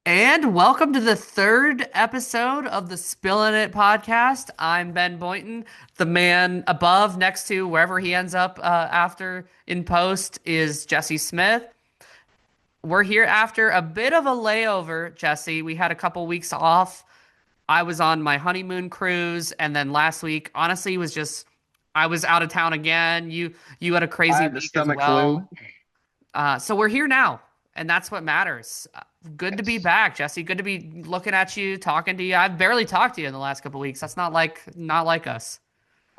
And welcome to the third episode of the Spillin' It podcast. I'm Ben Boynton. The man above, next to wherever he ends up after in post, is Jesse Smith. We're here after a bit of a layover, Jesse. We had a couple weeks off. I was on my honeymoon cruise, and then last week, honestly, was just I was out of town again. You had a I crazy had the week as stomach flu. well. So we're here now, and that's what matters. Good to be Yes. back, Jesse. Good to be looking at you, talking to you. I've barely talked to you in the last couple weeks. That's not like us.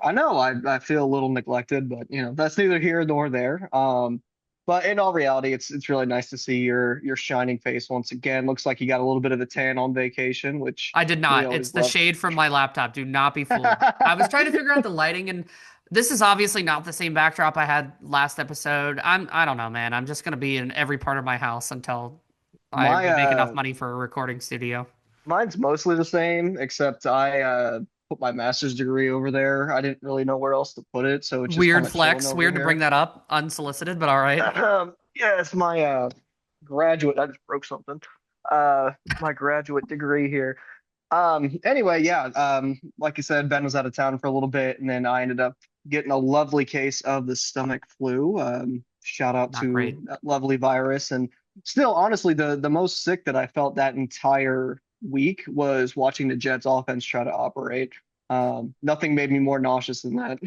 I know I feel a little neglected, but that's neither here nor there. But in all reality, it's really nice to see your shining face once again. Looks like you got a little bit of a tan on vacation, which I did we not. It's always the love. shade from my laptop. Do not be fooled. I was trying to figure out the lighting, and this is obviously not the same backdrop I had last episode. I don't know, man. I'm just gonna be in every part of my house until My we make enough money for a recording studio. mine's mostly the same, except I put my master's degree over there. I didn't really know where else to put it, so it's just kind Weird of chilling flex. over Weird to bring here. that up unsolicited, but all right. Yeah, it's my graduate. I just broke something. My graduate degree here. Anyway, yeah, like you said, Ben was out of town for a little bit, and then I ended up getting a lovely case of the stomach flu. Shout out Not to great. that lovely virus. And still, honestly, the most sick that I felt that entire week was watching the Jets offense try to operate. Nothing made me more nauseous than that.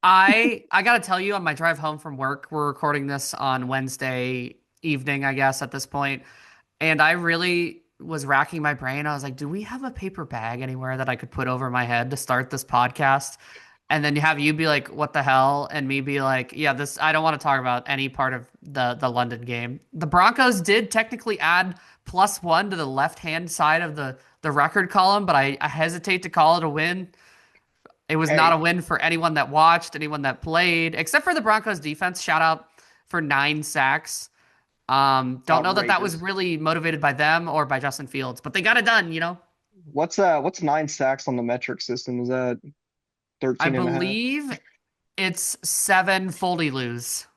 I gotta tell you, on my drive home from work, we're recording this on Wednesday evening, I guess, at this point, and I really was racking my brain. I was like, do we have a paper bag anywhere that I could put over my head to start this podcast? And then have you be like, what the hell? And me be like, yeah, this I don't want to talk about any part of the London game. The Broncos did technically add +1 to the left-hand side of the record column, but I hesitate to call it a win. It was not a Hey, win for anyone that watched, anyone that played, except for the Broncos defense. Shout out for 9 sacks. Don't know that that was outrageous. really motivated by them or by Justin Fields, but they got it done. What's 9 sacks on the metric system? Is that I 13 and a half? believe it's 7 Foldy lose,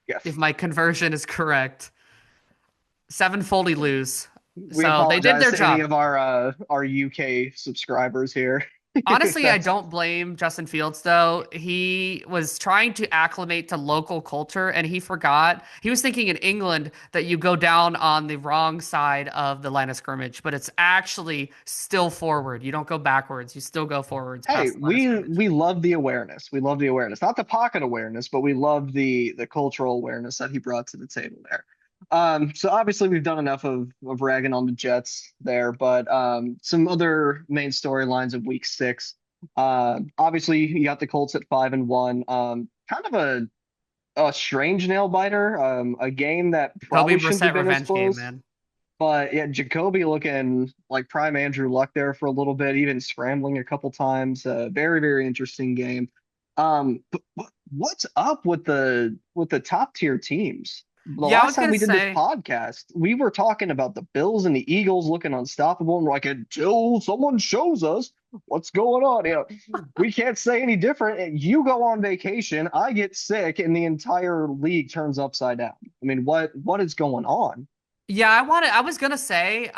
if Yes. my conversion is correct. 7 Foldy lose. We So they did apologize their to any job. of our UK subscribers here. If Honestly, I that's don't blame Justin Fields though. He was trying to acclimate to local culture and he forgot. He was thinking in England that you go down on the wrong side of the line of scrimmage, but it's actually still forward. You don't go backwards. You still go forwards Hey, past the line of scrimmage. we love the awareness. We love the awareness. Not the pocket awareness, but we love the cultural awareness that he brought to the table there. So obviously we've done enough of ragging on the Jets there, but some other main storylines of week 6. Obviously you got the Colts at 5-1. Kind of a strange nail biter. A game that Kobe probably shouldn't have Brissett been as revenge game, close. man. But yeah, Jacoby looking like prime Andrew Luck there for a little bit, even scrambling a couple times. Very, very interesting game. But what's up with the top tier teams? The Yeah, I last was time gonna we did this say, podcast, we were talking about the Bills and the Eagles looking unstoppable, and we're like, until someone shows us what's going on, we can't say any different. And you go on vacation, I get sick, and the entire league turns upside down. I mean, what is going on? yeah, I was gonna say,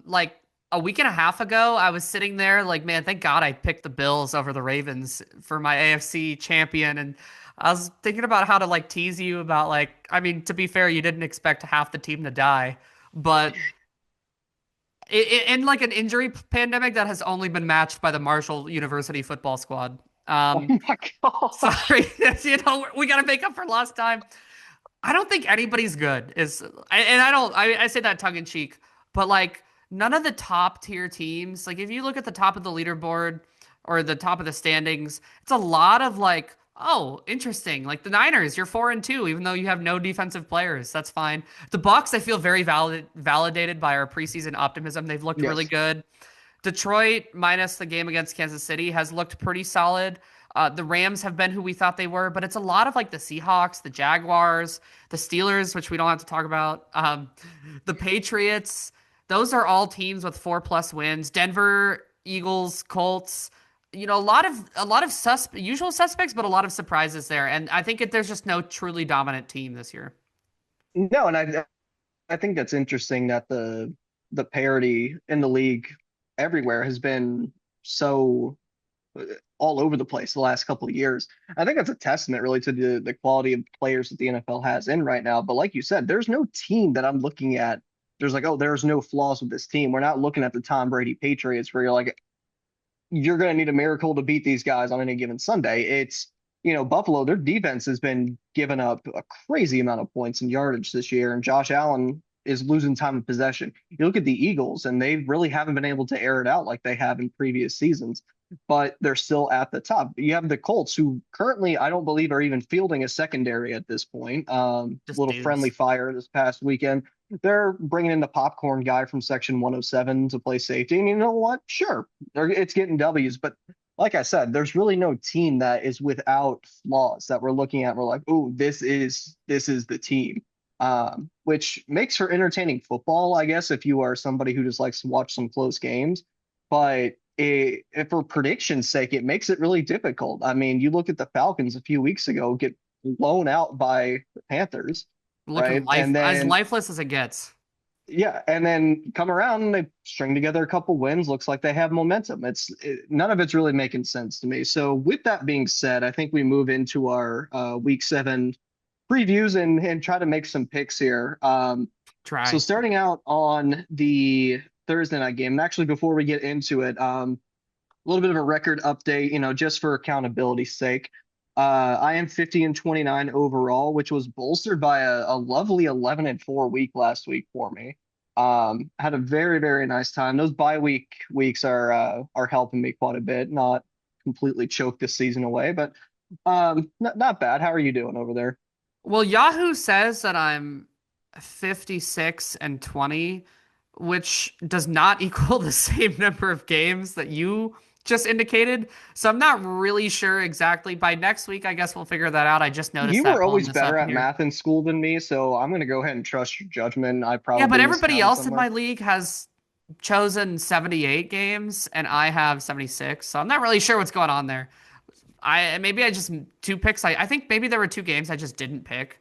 like a week and a half ago, I was sitting there like, man, thank God I picked the Bills over the Ravens for my AFC champion. And I was thinking about how to like tease you about like, I mean, to be fair, you didn't expect half the team to die, but in like an injury pandemic that has only been matched by the Marshall University football squad. Oh Um, my gosh. sorry, we got to make up for lost time. I don't think anybody's good. And I don't. I say that tongue in cheek, but like none of the top tier teams. Like if you look at the top of the leaderboard or the top of the standings, it's a lot of like, oh, interesting. Like the Niners, you're 4-2, even though you have no defensive players. That's fine. The Bucks, I feel very validated by our preseason optimism. They've looked really Yes. good. Detroit, minus the game against Kansas City, has looked pretty solid. The Rams have been who we thought they were, but it's a lot of like the Seahawks, the Jaguars, the Steelers, which we don't have to talk about, the Patriots. Those are all teams with 4+ wins. Denver, Eagles, Colts. A lot of usual suspects, but a lot of surprises there. And I think there's just no truly dominant team this year. No, and I think that's interesting that the parity in the league everywhere has been so all over the place the last couple of years. I think that's a testament really to the quality of players that the NFL has in right now. But like you said, there's no team that I'm looking at. There's like, oh, there's no flaws with this team. We're not looking at the Tom Brady Patriots where you're like, you're going to need a miracle to beat these guys on any given Sunday. It's, Buffalo, their defense has been giving up a crazy amount of points and yardage this year, and Josh Allen is losing time of possession. You look at the Eagles, and they really haven't been able to air it out like they have in previous seasons, but they're still at the top. You have the Colts, who currently I don't believe are even fielding a secondary at this point. Just Little friendly dudes. fire this past weekend. They're bringing in the popcorn guy from Section 107 to play safety. And you know what? Sure, it's getting W's. But like I said, there's really no team that is without flaws that we're looking at. We're like, oh, this is the team, which makes for entertaining football, I guess, if you are somebody who just likes to watch some close games. But if for prediction's sake, it makes it really difficult. I mean, you look at the Falcons a few weeks ago get blown out by the Panthers, Looking right? And as then lifeless as it gets. yeah, and then come around and they string together a couple wins. Looks like they have momentum. None of it's really making sense to me. So with that being said, I think we move into our week 7 previews and try to make some picks here. So Try. starting out on the Thursday night game, and actually before we get into it, a little bit of a record update, just for accountability's sake. I am 50-29 overall, which was bolstered by a lovely 11-4 week last week for me. Had a very, very nice time. Those bye weeks are helping me quite a bit, not completely choke this season away, but not bad. How are you doing over there? Well, Yahoo says that I'm 56-20, which does not equal the same number of games that you just indicated. So I'm not really sure exactly. By next week, I guess we'll figure that out. I just noticed You that were pulling always this better up at here. math in school than me, so I'm gonna go ahead and trust your judgment. I Yeah, but probably everybody miscounted else in somewhere. my league has chosen 78 games and I have 76. So I'm not really sure what's going on there. I just two picks. I think maybe there were two games I just didn't pick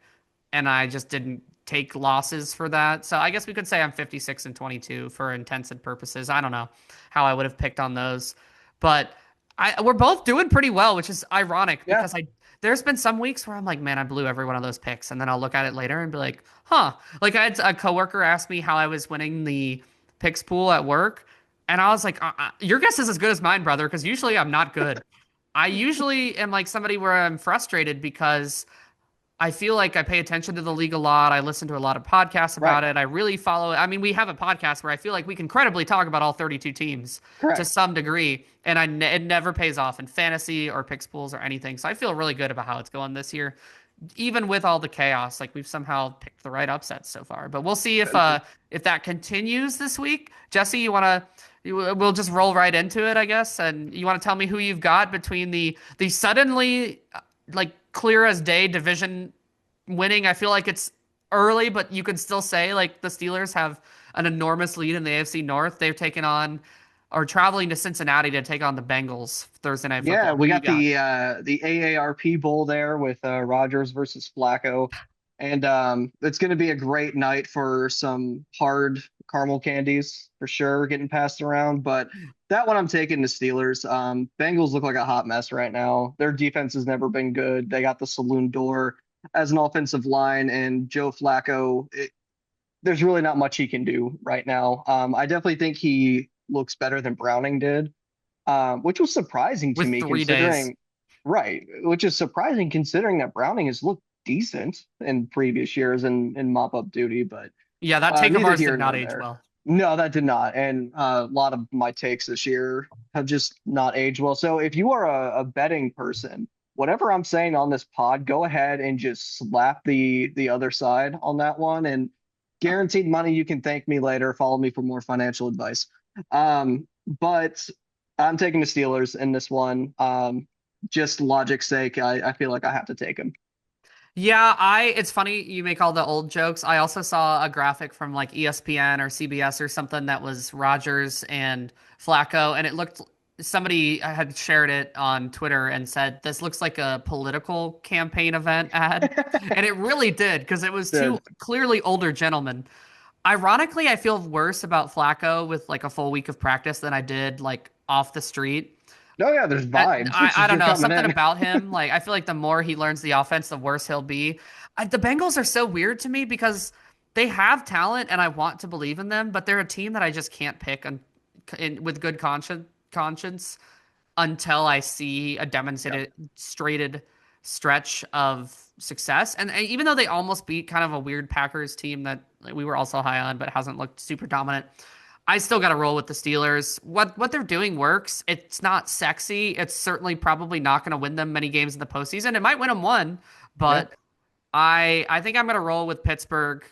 and I just didn't take losses for that. So I guess we could say I'm 56-22 for intents and purposes. I don't know how I would have picked on those, but we're both doing pretty well, which is ironic Yeah, because I there's been some weeks where I'm like, man, I blew every one of those picks, and then I'll look at it later and be like, huh. Like I had a coworker ask me how I was winning the picks pool at work, and I was like, your guess is as good as mine, brother, because usually I'm not good. I usually am like somebody where I'm frustrated because I feel like I pay attention to the league a lot. I listen to a lot of podcasts right. about it. I really follow it. I mean, we have a podcast where I feel like we can credibly talk about all 32 teams to Correct. some degree, and it never pays off in fantasy or picks pools or anything. So I feel really good about how it's going this year, even with all the chaos. Like we've somehow picked the right upsets so far. But we'll see if that continues this week. Jesse, we'll just roll right into it, I guess. And you want to tell me who you've got between the suddenly like clear as day division winning. I feel like it's early, but you could still say like the Steelers have an enormous lead in the AFC North. They've taken on or traveling to Cincinnati to take on the Bengals Thursday Night Yeah, Football. Who we you got got? the AARP Bowl there with Rodgers versus Flacco, and it's going to be a great night for some hard caramel candies for sure getting passed around. But that one I'm taking the Steelers. Bengals look like a hot mess right now. Their defense has never been good. They got the saloon door as an offensive line, and Joe Flacco. There's really not much he can do right now. I definitely think he looks better than Browning did, which was surprising to With me 3 days. considering, right, which is surprising considering that Browning has looked decent in previous years in mop-up duty, but Yeah, that take of neither ours here did not nor age there. well. No, that did not. And a lot of my takes this year have just not aged well. So if you are a betting person, whatever I'm saying on this pod, go ahead and just slap the other side on that one and guaranteed money. You can thank me later. Follow me for more financial advice. But I'm taking the Steelers in this one. Just logic's sake, I feel like I have to take them. Yeah, it's funny you make all the old jokes. I also saw a graphic from like ESPN or CBS or something that was Rodgers and Flacco, and it looked somebody had shared it on Twitter and said this looks like a political campaign event ad, and it really did because it was two Dude, clearly older gentlemen. Ironically, I feel worse about Flacco with like a full week of practice than I did like off the street. Oh yeah, there's vibes. It's I just don't you're know, coming something in. about him. Like I feel like the more he learns the offense, the worse he'll be. The Bengals are so weird to me because they have talent and I want to believe in them, but they're a team that I just can't pick with good conscience until I see a Yeah, demonstrated stretch of success. And even though they almost beat kind of a weird Packers team that like, we were also high on, but hasn't looked super dominant, I still got to roll with the Steelers. What they're doing works. It's not sexy. It's certainly probably not going to win them many games in the postseason. It might win them one, yeah. but I think I'm going to roll with Pittsburgh.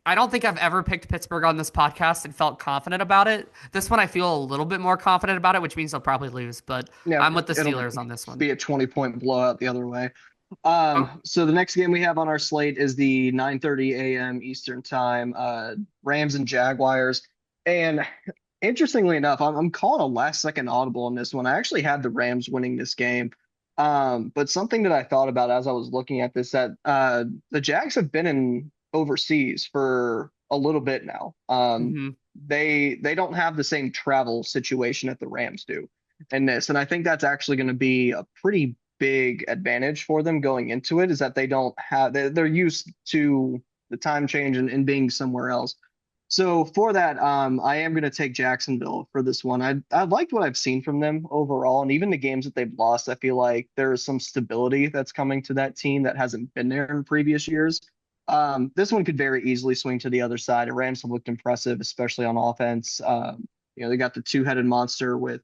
I don't think I've ever picked Pittsburgh on this podcast and felt confident about it. This one I feel a little bit more confident about it, which means they'll probably lose, but Yeah, I'm with the it'll Steelers on this one. be a 20-point blowout the other way. Oh, So the next game we have on our slate is the 9:30 a.m. Eastern time, Rams and Jaguars. And interestingly enough, I'm calling a last second audible on this one. I actually had the Rams winning this game. But something that I thought about as I was looking at this, that the Jags have been in overseas for a little bit now. hmm. They don't have the same travel situation that the Rams do in this. And I think that's actually going to be a pretty big advantage for them going into it, is that they don't have, they're used to the time change and being somewhere else. So for that, I am going to take Jacksonville for this one. I liked what I've seen from them overall, and even the games that they've lost, I feel like there is some stability that's coming to that team that hasn't been there in previous years. This one could very easily swing to the other side. The Rams have looked impressive, especially on offense. They got the two-headed monster with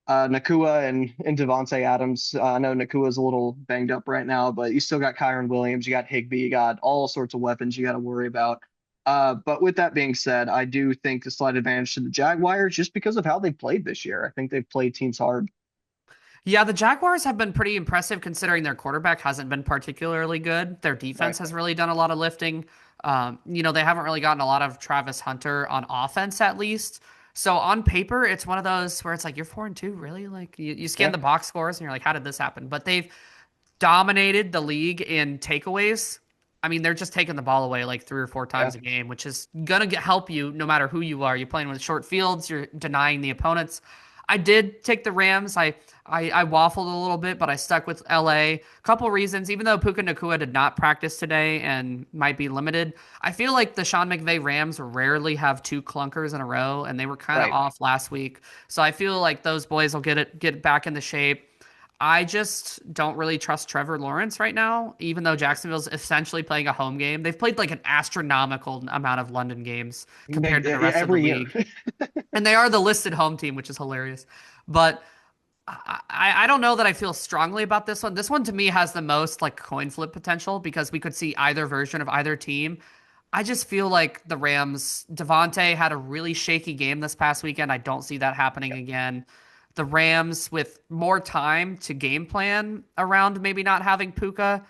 Nakua and Devontae Adams. I know Nakua's a little banged up right now, but you still got Kyron Williams, you got Higbee, you got all sorts of weapons you got to worry about. But with that being said, I do think the slight advantage to the Jaguars just because of how they played this year. I think they've played teams hard. Yeah, the Jaguars have been pretty impressive considering their quarterback hasn't been particularly good. Their Right. defense has really done a lot of lifting. They haven't really gotten a lot of Travis Hunter on offense, at least. So on paper, it's one of those where it's like you're 4-2, really? Like you scan Yeah. the box scores and you're like, how did this happen? But they've dominated the league in takeaways. I mean, they're just taking the ball away like three or four Yeah. times a game, which is gonna help you no matter who you are. You're playing with short fields, you're denying the opponents. I did take the Rams. I waffled a little bit, but I stuck with LA. Couple reasons. Even though Puka Nakua did not practice today and might be limited, I feel like the Sean McVay Rams rarely have two clunkers in a row, and they were kind of Right. off last week. So I feel like those boys will get back into shape. I just don't really trust Trevor Lawrence right now, even though Jacksonville's essentially playing a home game. They've played like an astronomical amount of London games compared to the rest of the Every year. league. And they are the listed home team, which is hilarious. But I don't know that I feel strongly about this one. This one to me has the most like coin flip potential because we could see either version of either team. I just feel like the Rams, Devontae had a really shaky game this past weekend. I don't see that happening again. The Rams, with more time to game plan around maybe not having Puka,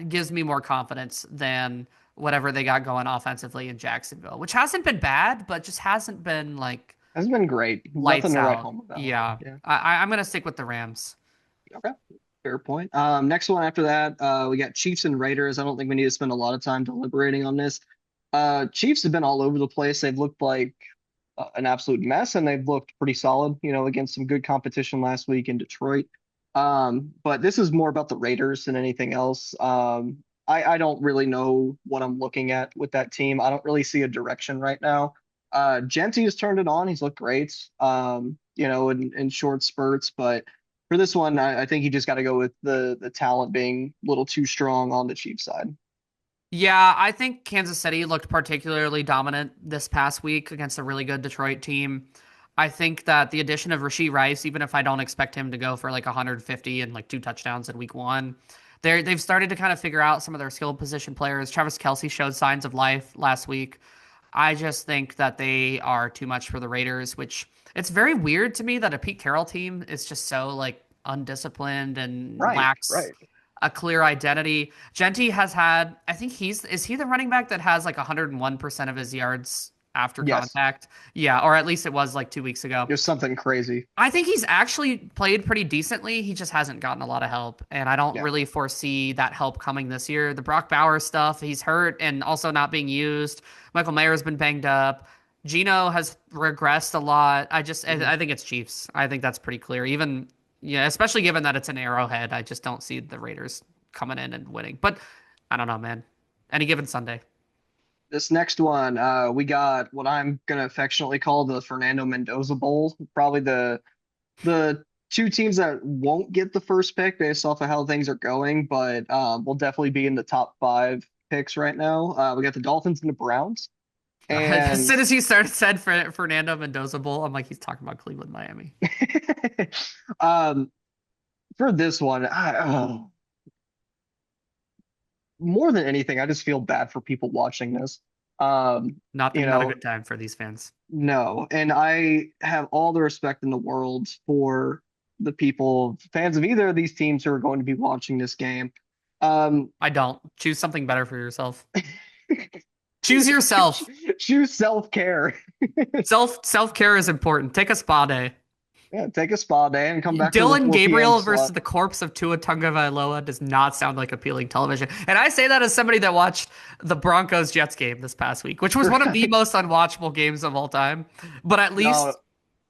gives me more confidence than whatever they got going offensively in Jacksonville, which hasn't been bad, but just hasn't been like Has been great. Nothing lights to write out. home about. Yeah, Yeah. I'm gonna stick with the Rams. Okay. Fair point. Next one after that, we got Chiefs and Raiders. I don't think we need to spend a lot of time deliberating on this. Chiefs have been all over the place. They've looked like an absolute mess, and they've looked pretty solid, against some good competition last week in Detroit. But this is more about the Raiders than anything else. I don't really know what I'm looking at with that team. I don't really see a direction right now. Genti has turned it on. He's looked great, in short spurts, but for this one, I think you just got to go with the talent being a little too strong on the Chiefs side. Yeah, I think Kansas City looked particularly dominant this past week against a really good Detroit team. I think that the addition of Rashee Rice, even if I don't expect him to go for like 150 and like two touchdowns in week one, they've started to kind of figure out some of their skill position players. Travis Kelce showed signs of life last week. I just think that they are too much for the Raiders, which it's very weird to me that a Pete Carroll team is just so like undisciplined and Right, lacks right. a clear identity. Genti has had, I think is he the running back that has like 101% of his yards after Yes, contact. Yeah, or at least it was like 2 weeks ago. it was something crazy. I think he's actually played pretty decently. He just hasn't gotten a lot of help, and I don't Yeah. really foresee that help coming this year. The Brock Bowers stuff, he's hurt and also not being used. Michael Mayer's been banged up. Gino has regressed a lot. Mhm. I think it's Chiefs. I think that's pretty clear. Even yeah, especially given that it's an Arrowhead, I just don't see the Raiders coming in and winning. But I don't know, man. Any given Sunday. This next one, we got what I'm gonna affectionately call the Fernando Mendoza Bowl. Probably the two teams that won't get the first pick based off of how things are going, but will definitely be in the top five picks right now. We got the Dolphins and the Browns. As And soon as he said Fernando Mendoza Bowl, I'm like, he's talking about Cleveland, Miami. um, for this one, more than anything, I just feel bad for people watching this. Um, you Not a know, good time for these fans. no, and I have all the respect in the world for the people, fans of either of these teams who are going to be watching this game. Um, I don't. Choose something better for yourself. Choose yourself. choose self-care. Self-care is important. Take a spa day. Yeah, take a spa day and come back for the Dylan 4 p.m. Gabriel versus slot. the corpse of Tua Tagovailoa does not sound like appealing television. And I say that as somebody that watched the Broncos Jets game this past week, which was one of the most unwatchable games of all time, but at No, least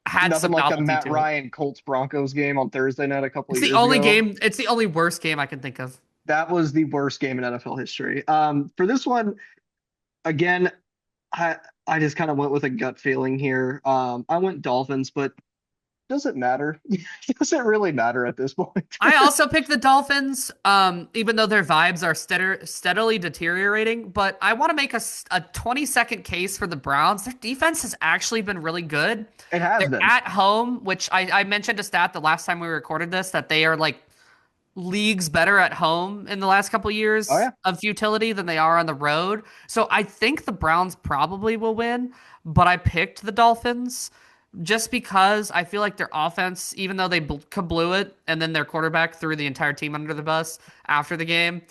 had nothing some like the novelty Matt to it. Ryan Colts Broncos game on Thursday night a couple It's of the years only ago. game, it's the only worst game I can think of. That was the worst game in NFL history. For this one, again, I I just kind of went with a gut feeling here. I went Dolphins, but does it matter? Does it really matter at this point? I also picked the Dolphins, even though their vibes are steadily deteriorating. But I want to make a 20-second case for the Browns. Their defense has actually been really good. It has They're been. at home, which I mentioned a stat the last time we recorded this that they are like leagues better at home in the last couple Oh years yeah. of futility than they are on the road. So I think the Browns probably will win, but I picked the Dolphins just because I feel like their offense, even though they blew it and then their quarterback threw the entire team under the bus after the game,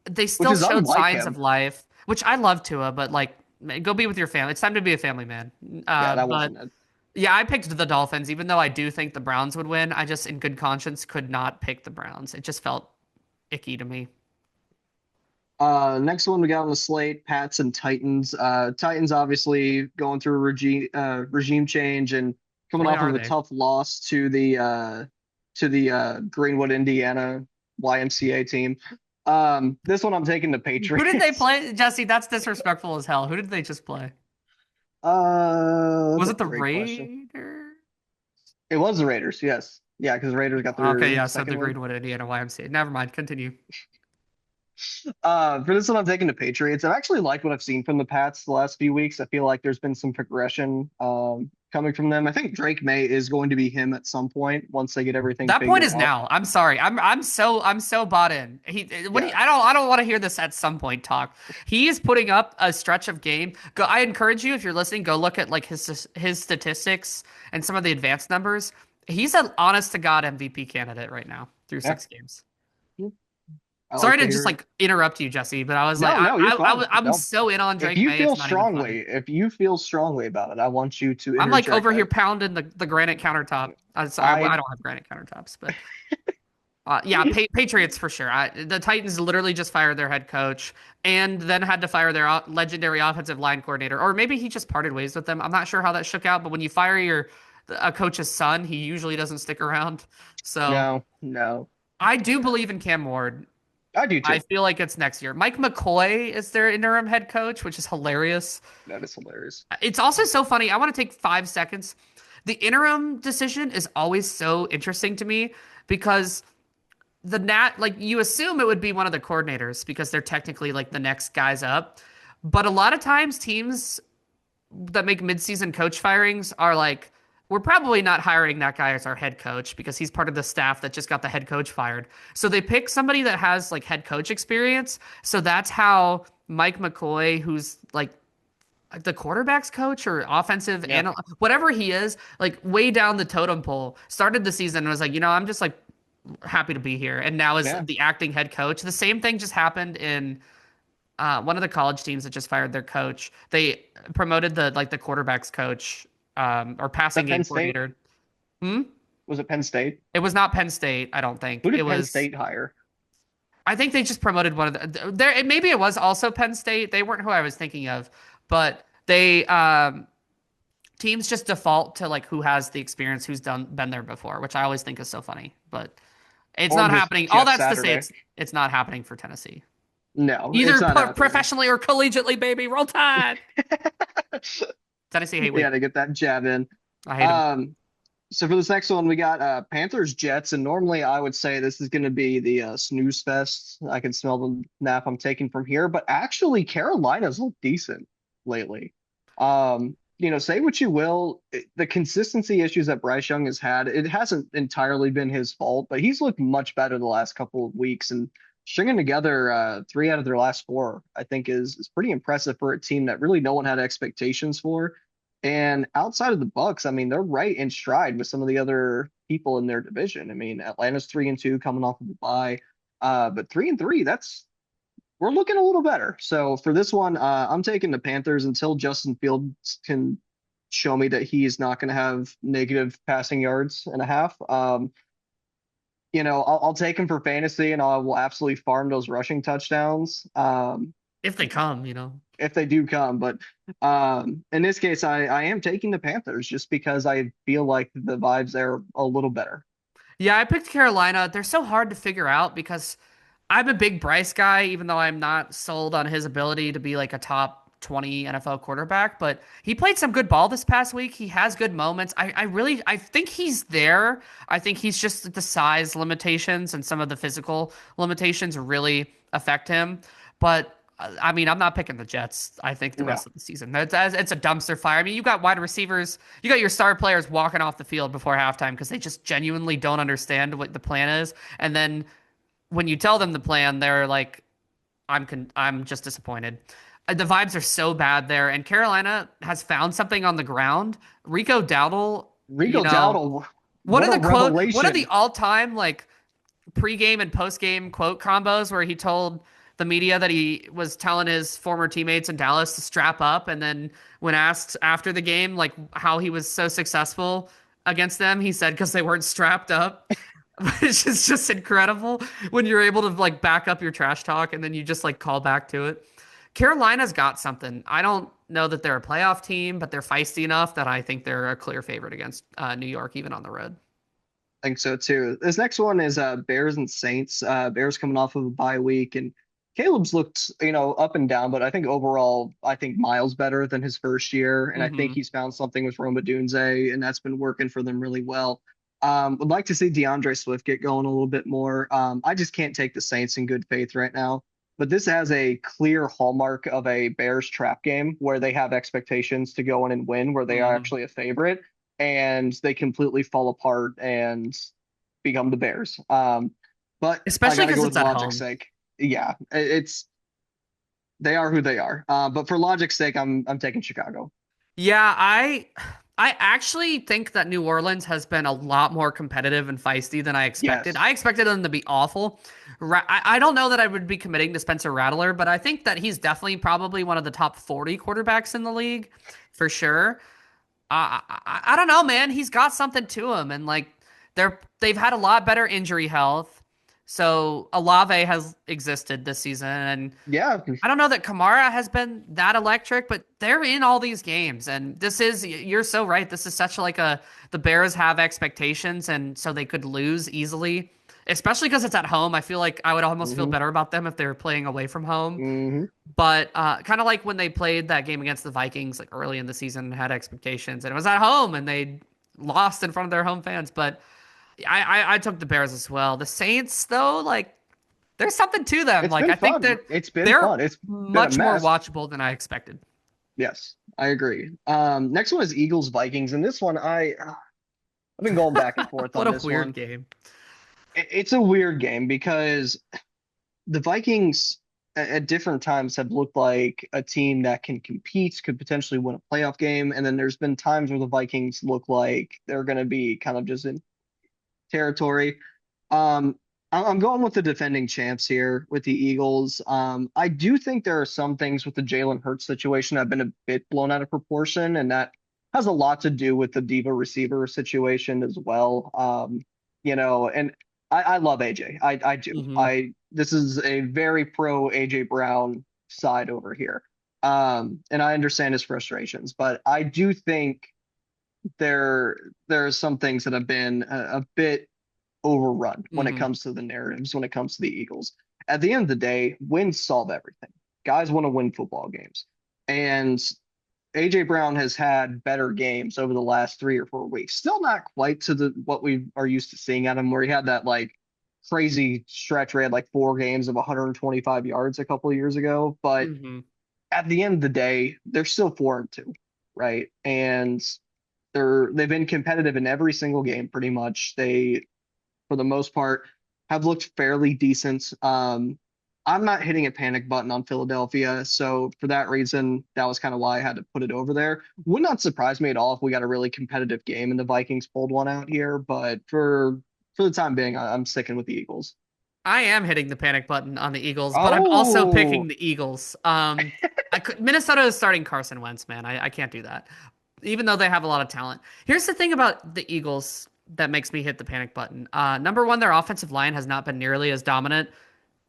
they Which still is showed unlike signs him. of life, which I love Tua, but like, go be with your family. It's time to be a family man. Yeah, that But wasn't it. yeah, I picked the Dolphins, even though I do think the Browns would win. I just, in good conscience, could not pick the Browns. It just felt icky to me. Next one we got on the slate, Pats and Titans. Titans obviously going through a regime change and coming Boy, off are of a they. tough loss to the Greenwood, Indiana YMCA team. This one I'm taking the Who did they Patriots. play? Jesse, that's disrespectful as hell. Who did they just play? That's Was a it the great question. Raiders? It was the Raiders, yes. Yeah, because the Raiders got Okay, their yeah, so the second win. Greenwood, Indiana YMCA. Never mind, continue. For this one, I'm taking the Patriots. I've actually liked what I've seen from the Pats the last few weeks. I feel like there's been some progression coming from them. I think Drake May is going to be him at some point once they get everything That point figured is out. now. I'm sorry. I'm so bought in. Yeah, I don't want to hear this at some point talk. He is putting up a stretch of game. Go I encourage you if you're listening, go look at like his statistics and some of the advanced numbers. He's an honest to God MVP candidate right now through yeah. 6 games. I like Sorry to to just hear it. like interrupt you, Jesse, but I was like, No, no, you're fine. I'm No, so in on if Drake you May. feel It's not even funny. strongly, if you feel strongly about it, I want you to I'm like interject. over here pounding the granite countertop. I I, don't have granite countertops, but yeah, Patriots for sure. The Titans literally just fired their head coach and then had to fire their legendary offensive line coordinator, or maybe he just parted ways with them. I'm not sure how that shook out, but when you fire a coach's son, he usually doesn't stick around. So no, no, I do believe in Cam Ward. I do I too. feel like it's next year. Mike McCoy is their interim head coach, which is hilarious. That is hilarious. It's also so funny. I want to take 5 seconds. The interim decision is always so interesting to me because like you assume it would be one of the coordinators because they're technically like the next guys up. But a lot of times teams that make midseason coach firings are like, we're probably not hiring that guy as our head coach because he's part of the staff that just got the head coach fired. So they pick somebody that has like head coach experience. So that's how Mike McCoy, who's like the quarterback's coach or offensive Yeah, and whatever he is, like way down the totem pole, started the season and was like, I'm just like happy to be here. And now is yeah. the acting head coach. The same thing just happened in one of the college teams that just fired their coach. They promoted the quarterbacks coach or passing That game Penn State? coordinator. Hmm? Was it Penn State? It was not Penn State, I don't think. Who It did Penn was State hire? I think they just promoted one of the there maybe it was also Penn State. They weren't who I was thinking of, but they teams just default to like who has the experience, who's done been there before, which I always think is so funny. But it's Or not just happening. All Jeff that's to say Saturday? it's not happening for Tennessee. No, it's Either not happening. professionally or collegiately, baby. Roll Tide. Tennessee hate Yeah, week. to get that jab in. I hate them. Um, so for this next one, we got Panthers Jets, and normally I would say this is going to be the snooze fest. I can smell the nap I'm taking from here, but actually Carolina's looked decent lately. Say what you will, the consistency issues that Bryce Young has had, it hasn't entirely been his fault, but he's looked much better the last couple of weeks, and stringing together three out of their last four, I think is pretty impressive for a team that really no one had expectations for. And outside of the Bucks, I mean, they're right in stride with some of the other people in their division. I mean, Atlanta's 3-2 coming off of the bye. But 3-3, that's we're looking a little better. So for this one, I'm taking the Panthers until Justin Fields can show me that he's not going to have negative passing yards and a half. I'll take him for fantasy and I will absolutely farm those rushing touchdowns. If they come. If they do come. But in this case, I am taking the Panthers just because I feel like the vibes there are a little better. Yeah, I picked Carolina. They're so hard to figure out because I'm a big Bryce guy, even though I'm not sold on his ability to be like a top 20 NFL quarterback. But he played some good ball this past week. He has good moments. I think he's there. I think he's just the size limitations and some of the physical limitations really affect him. But I mean, I'm not picking the Jets. I think the No. rest of the season, it's a dumpster fire. I mean, you got wide receivers, you got your star players walking off the field before halftime because they just genuinely don't understand what the plan is. And then when you tell them the plan, they're like, I'm just disappointed." The vibes are so bad there, and Carolina has found something on the ground. Rico Dowdle, Rico Dowdle, one what of a one of the revelation. all-time like pregame and postgame quote combos where he told the media that he was telling his former teammates in Dallas to strap up, and then when asked after the game like how he was so successful against them, he said because they weren't strapped up. Which is just incredible when you're able to like back up your trash talk and then you just like call back to it. Carolina's got something. I don't know that they're a playoff team, but they're feisty enough that I think they're a clear favorite against New York, even on the road. I think so too. This next one is Bears and Saints. Bears coming off of a bye week, and Caleb's looked, up and down, but I think overall, I think Miles better than his first year, and I think Hmm. he's found something with Roma Dunze, and that's been working for them really well. Would like to see DeAndre Swift get going a little bit more. I just can't take the Saints in good faith right now. But this has a clear hallmark of a Bears trap game where they have expectations to go in and win, where they are Hmm. actually a favorite, and they completely fall apart and become the Bears. But I Especially got to because go it's with at logic's home. sake. Yeah, it's they are who they are. But for logic's sake, I'm taking Chicago. Yeah, I actually think that New Orleans has been a lot more competitive and feisty than I expected. Yes. I expected them to be awful. I don't know that I would be committing to Spencer Rattler, but I think that he's definitely probably one of the top 40 quarterbacks in the league for sure. I don't know, man. He's got something to him, and like they've had a lot better injury health. So Olave has existed this season, and Yeah. I don't know that Kamara has been that electric, but they're in all these games, and you're so right. This is such like the Bears have expectations, and so they could lose easily, especially because it's at home. I feel like I would almost feel hmm better about them if they were playing away from home. hmm But kind of like when they played that game against the Vikings, like early in the season, and had expectations, and it was at home, and they lost in front of their home fans. But I took the Bears as well. The Saints, though, like there's something to them. It's Like been I think fun. that It's been they're fun. It's been a much more mess. watchable than I expected. Yes, I agree. Next one is Eagles Vikings, and this one I've been going back and forth What on a this weird one. game. It's a weird game because the Vikings at different times have looked like a team that can compete, could potentially win a playoff game, and then there's been times where the Vikings look like they're going to be kind of just in territory. Um, I'm going with the defending champs here with the Eagles. I do think there are some things with the Jalen Hurts situation that have been a bit blown out of proportion, and that has a lot to do with the diva receiver situation as well. And I love AJ. I do. Hmm. I This is a very pro AJ Brown side over here. And I understand his frustrations, but I do think there are some things that have been a bit overrun when it Hmm. comes to the narratives, when it comes to the Eagles. At the end of the day, wins solve everything. Guys want to win football games. And AJ Brown has had better games over the last 3 or 4 weeks. Still not quite to the what we are used to seeing at him, where he had that like crazy stretch where he had like 4 games of 125 yards a couple of years ago. But Hmm. at the end of the day, they're still 4-2, right? And they've been competitive in every single game pretty much. They for the most part, have looked fairly decent. I'm not hitting a panic button on Philadelphia, so for that reason, that was kind of why I had to put it over there. Would not surprise me at all if we got a really competitive game and the Vikings pulled one out here, but for the time being, I'm sticking with the Eagles. I am hitting the panic button on the Eagles, but I'm also picking Oh, the Eagles. Minnesota is starting Carson Wentz, man. I can't do that, even though they have a lot of talent. Here's the thing about the Eagles that makes me hit the panic button. Number one, their offensive line has not been nearly as dominant,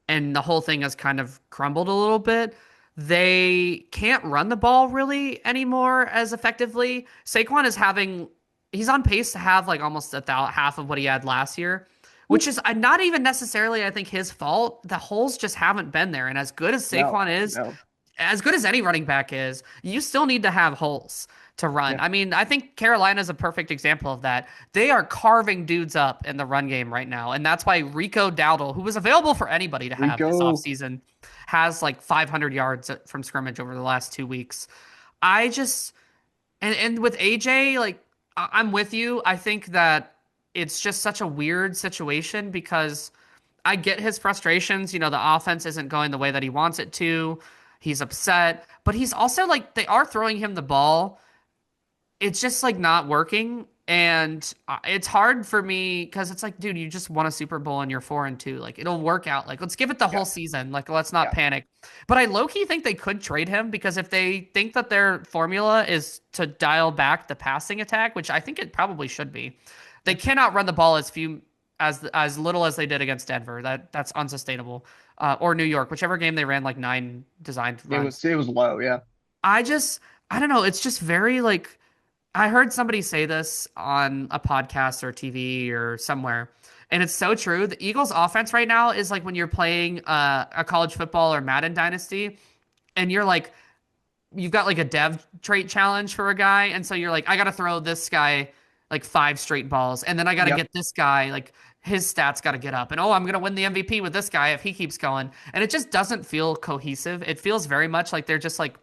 and the whole thing has kind of crumbled a little bit. They can't run the ball really anymore as effectively. Saquon is having, he's on pace to have like almost half of what he had last year, which is not even necessarily, I think, his fault. The holes just haven't been there. And as good as no, Saquon is, no. as good as any running back is, you still need to have holes to run. Yeah. I mean, I think Carolina is a perfect example of that. They are carving dudes up in the run game right now, and that's why Rico Dowdle, who was available for anybody to have this Rico, offseason, has like 500 yards from scrimmage over the last 2 weeks. I just and with AJ, like I'm with you. I think that it's just such a weird situation because I get his frustrations. You know, the offense isn't going the way that he wants it to. He's upset, but he's also like they are throwing him the ball. It's just like not working, and it's hard for me because it's like, dude, you just won a Super Bowl and you're 4-2. Like it'll work out. Like let's give it the yeah, whole season. Like let's not yeah. panic. But I low key think they could trade him because if they think that their formula is to dial back the passing attack, which I think it probably should be, they cannot run the ball as little as they did against Denver. That's unsustainable. Or New York, whichever game they ran like 9 designed It runs. was it was low, yeah. I just I don't know. It's just very like I heard somebody say this on a podcast or TV or somewhere, and it's so true. The Eagles' offense right now is like when you're playing a college football or Madden Dynasty, and you're like, you've got like a dev trait challenge for a guy, and so you're like, I got to throw this guy like 5 straight balls, and then I got to Yep. get this guy like his stats got to get up, and oh, I'm gonna win the MVP with this guy if he keeps going, and it just doesn't feel cohesive. It feels very much like they're just like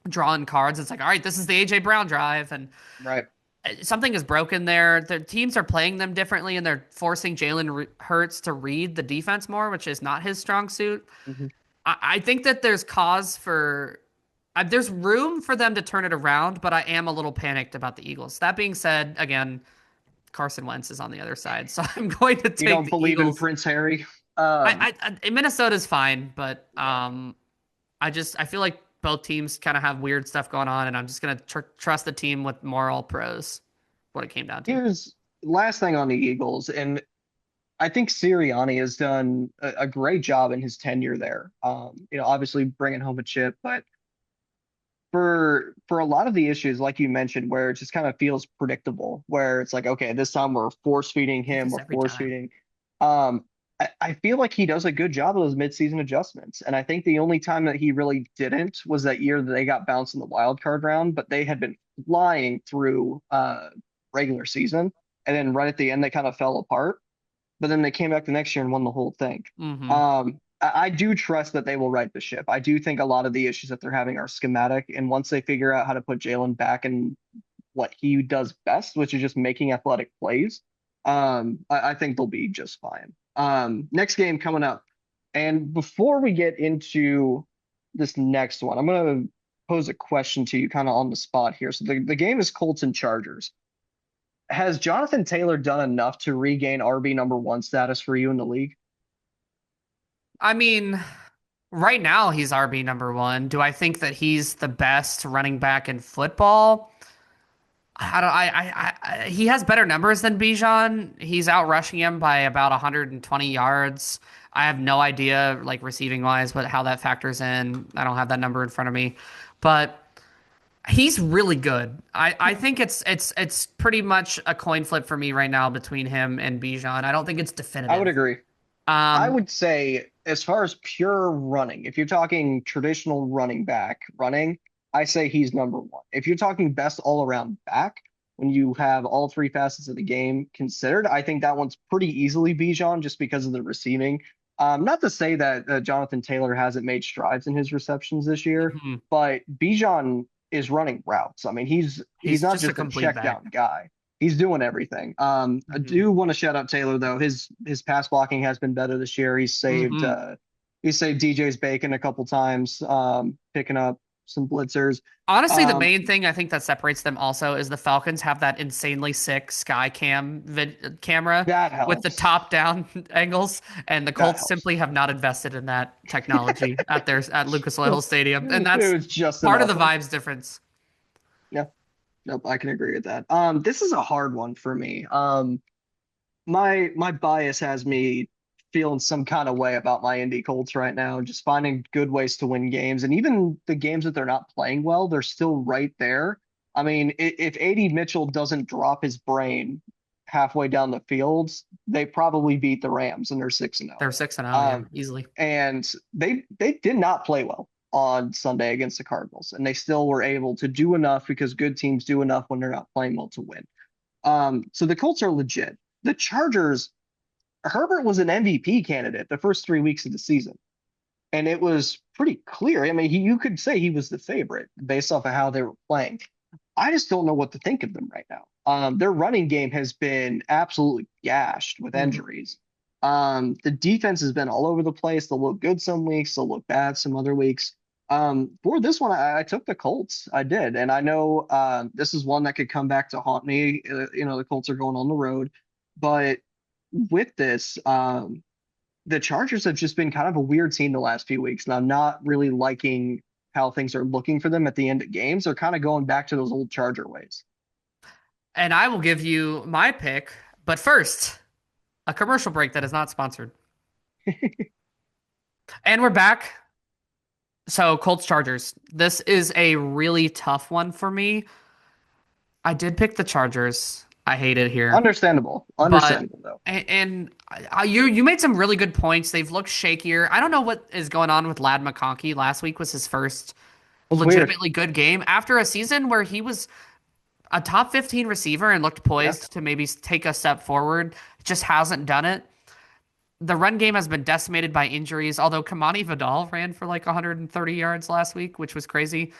drawing cards. It's like, all right, this is the AJ Brown drive, and Right. something is broken there. The teams are playing them differently, and they're forcing Jalen Hurts to read the defense more, which is not his strong suit. Mhm. I think that there's cause for, there's room for them to turn it around, but I am a little panicked about the Eagles. That being said, again, Carson Wentz is on the other side, so I'm going to You take don't the believe in Eagles. Prince Harry? Um, Minnesota's fine, but yeah. I feel like both teams kind of have weird stuff going on, and I'm just gonna trust the team with moral pros. What it came down to. Here's last thing on the Eagles, and I think Sirianni has done a great job in his tenure there. Obviously bringing home a chip, but for a lot of the issues, like you mentioned, where it just kind of feels predictable, where it's like, okay, this time we're force feeding Do him, this we're every force time. feeding. Um, I feel like he does a good job of those midseason adjustments, and I think the only time that he really didn't was that year that they got bounced in the wild card round, but they had been flying through regular season, and then right at the end they kind of fell apart. But then they came back the next year and won the whole thing. Mm-hmm. I do trust that they will right the ship. I do think a lot of the issues that they're having are schematic, and once they figure out how to put Jalen back in what he does best, which is just making athletic plays, I think they'll be just fine. Next game coming up, and before we get into this next one, I'm gonna pose a question to you, kind of on the spot here. So the game is Colts and Chargers. Has Jonathan Taylor done enough to regain RB number one status for you in the league? I mean, right now he's RB number one. Do I think that he's the best running back in football? I don't. He has better numbers than Bijan. He's out rushing him by about 120 yards. I have no idea, like receiving wise, but how that factors in. I don't have that number in front of me, but he's really good. I think it's pretty much a coin flip for me right now between him and Bijan. I don't think it's I would definitive. agree. I Um, would say, as far as pure running, if you're talking traditional running back running, I say he's number one. If you're talking best all around back, when you have all three facets of the game considered, I think that one's pretty easily Bijan just because of the receiving. Not to say that Jonathan Taylor hasn't made strides in his receptions this year, mhm. but Bijan is running routes. I mean, he's He's not just a just a complete check bag. down guy. He's doing everything. I Hmm do want to shout out Taylor though. His pass blocking has been better this year. hmm He's saved DJ's bacon a couple times, picking up some blitzers. Honestly, the Um, main thing I think that separates them also is the Falcons have that insanely sick sky camera that with the helps. top down angles, and the That Colts helps. simply have not invested in that technology at Lucas Oil Stadium, and It that's was just part of enough. the vibes difference. Yeah, nope, I can agree with that. This is a hard one for me. My bias has me feeling some kind of way about my Indy Colts right now, just finding good ways to win games. And even the games that they're not playing well, they're still right there. I mean, if AD Mitchell doesn't drop his brain halfway down the field, they probably beat the Rams and they're 6-0. They're 6-0, yeah, Um, easily. and they did not play well on Sunday against the Cardinals, and they still were able to do enough because good teams do enough when they're not playing well to win. So the Colts are legit. The Chargers, Herbert was an MVP candidate the first 3 weeks of the season, and it was pretty clear. I mean, you could say he was the favorite based off of how they were playing. I just don't know what to think of them right now. Their running game has been absolutely gashed with Mhm. injuries. The defense has been all over the place. They'll look good some weeks, they'll look bad some other weeks. For this one, I took the Colts. I did, and I know this is one that could come back to haunt me. The Colts are going on the road, but with this, the Chargers have just been kind of a weird team the last few weeks, and I'm not really liking how things are looking for them at the end of games. They're kind of going back to those old Charger ways. And I will give you my pick, but first, a commercial break that is not sponsored. And we're back. So, Colts Chargers. This is a really tough one for me. I did pick the Chargers. I hate it here. Understandable, But understandable though. you made some really good points. They've looked shakier. I don't know what is going on with Lad McConkey. Last week was his first It's weird. legitimately good game after a season where he was a top 15 receiver and looked Yeah, poised to maybe take a step forward. Just hasn't done it. The run game has been decimated by injuries, although Kamani Vidal ran for like 130 yards last week, which was crazy.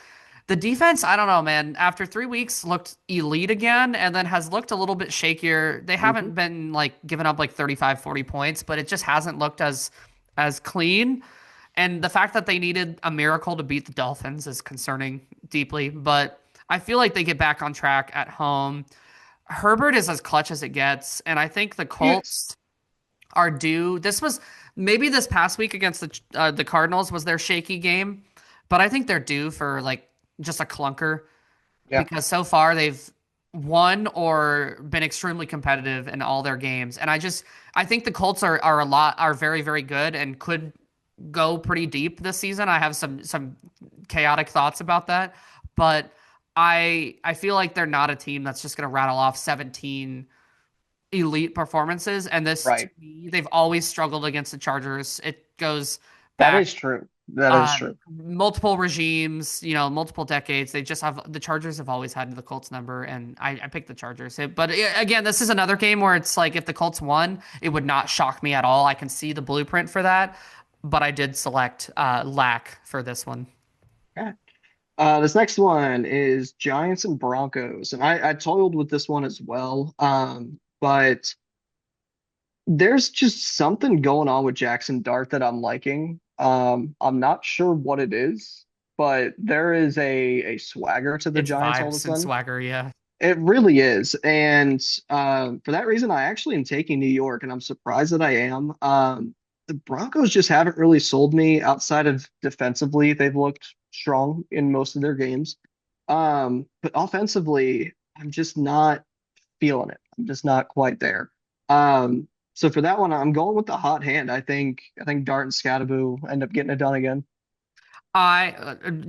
The defense, I don't know, man. After 3 weeks, looked elite again and then has looked a little bit shakier. They hmm haven't been like giving up like 35, 40 points, but it just hasn't looked as clean. And the fact that they needed a miracle to beat the Dolphins is concerning deeply. But I feel like they get back on track at home. Herbert is as clutch as it gets, and I think the Yes. Colts are due. This was maybe this past week against the Cardinals was their shaky game, but I think they're due for like just a clunker Yeah, because so far they've won or been extremely competitive in all their games. And I think the Colts are very, very good and could go pretty deep this season. I have some chaotic thoughts about that, but I feel like they're not a team that's just going to rattle off 17 elite performances. And this to right. me, they've always struggled against the Chargers. It goes That back is true. That is true. multiple regimes, multiple decades. They just have the Chargers have always had the Colts number, and I picked the Chargers. But again, this is another game where it's like if the Colts won, it would not shock me at all. I can see the blueprint for that, but I did select lack for this one. Yeah. This next one is Giants and Broncos, and I toiled with this one as well. But there's just something going on with Jackson Dart that I'm liking. I'm not sure what it is, but there is a swagger to the It's Giants all of a vibes and sudden. swagger, yeah. It really is. And for that reason, I actually am taking New York, and I'm surprised that I am. the Broncos just haven't really sold me outside of defensively. They've looked strong in most of their games. But offensively, I'm just not feeling it. I'm just not quite there. So for that one, I'm going with the hot hand. I think Dart and Scattaboo end up getting it done again.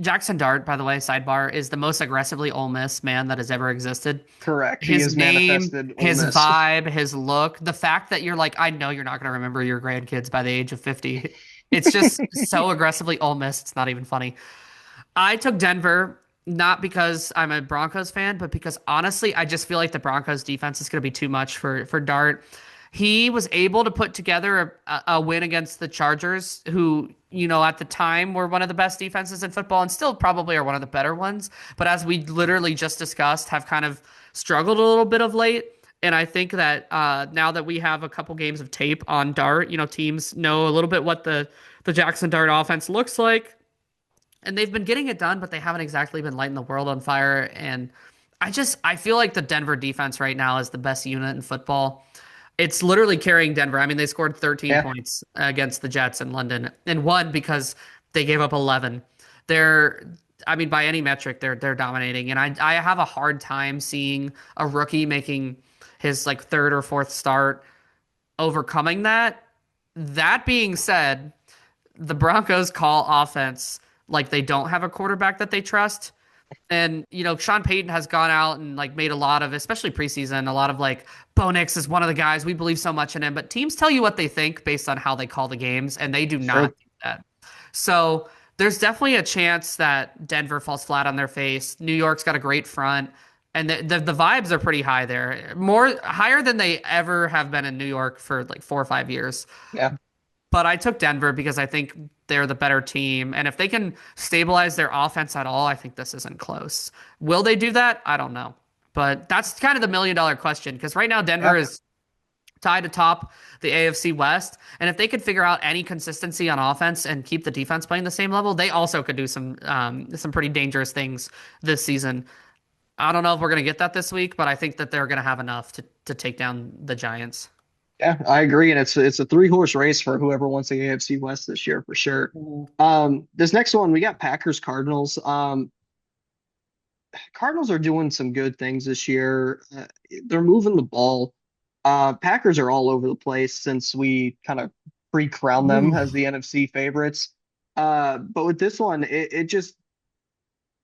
Jackson Dart, by the way, sidebar, is the most aggressively Ole Miss man that has ever existed. Correct. He His has name, manifested Ole his Miss. vibe, his look, the fact that you're like, I know you're not going to remember your grandkids by the age of 50. It's just so aggressively Ole Miss. It's not even funny. I took Denver not because I'm a Broncos fan, but because honestly, I just feel like the Broncos defense is going to be too much for Dart. He was able to put together a win against the Chargers, who, at the time were one of the best defenses in football and still probably are one of the better ones. But as we literally just discussed, have kind of struggled a little bit of late. And I think that now that we have a couple games of tape on Dart, teams know a little bit what the Jackson Dart offense looks like, and they've been getting it done, but they haven't exactly been lighting the world on fire. And I feel like the Denver defense right now is the best unit in football. It's literally carrying Denver. I mean, they scored 13 Yeah. points against the Jets in London and won because they gave up 11. They're, I mean, by any metric, they're dominating. And I have a hard time seeing a rookie making his like third or fourth start overcoming that. That being said, the Broncos call offense like they don't have a quarterback that they trust. And Sean Payton has gone out and like made a lot of, especially preseason, a lot of like Bo Nix is one of the guys we believe so much in him. But teams tell you what they think based on how they call the games, and they do not Sure. do that. So there's definitely a chance that Denver falls flat on their face. New York's got a great front, and the vibes are pretty high there, more higher than they ever have been in New York for like 4 or 5 years. Yeah. But I took Denver because I think they're the better team. And if they can stabilize their offense at all, I think this isn't close. Will they do that? I don't know. But that's kind of the $1 million question because right now Denver Yeah. is tied atop the AFC West. And if they could figure out any consistency on offense and keep the defense playing the same level, they also could do some pretty dangerous things this season. I don't know if we're going to get that this week, but I think that they're going to have enough to take down the Giants. Yeah, I agree, and it's a three-horse race for whoever wants the AFC West this year for sure. This next one we got Packers Cardinals. Cardinals are doing some good things this year. They're moving the ball. Packers are all over the place since we kind of pre-crowned them Ooh. as the NFC favorites. But with this one, it just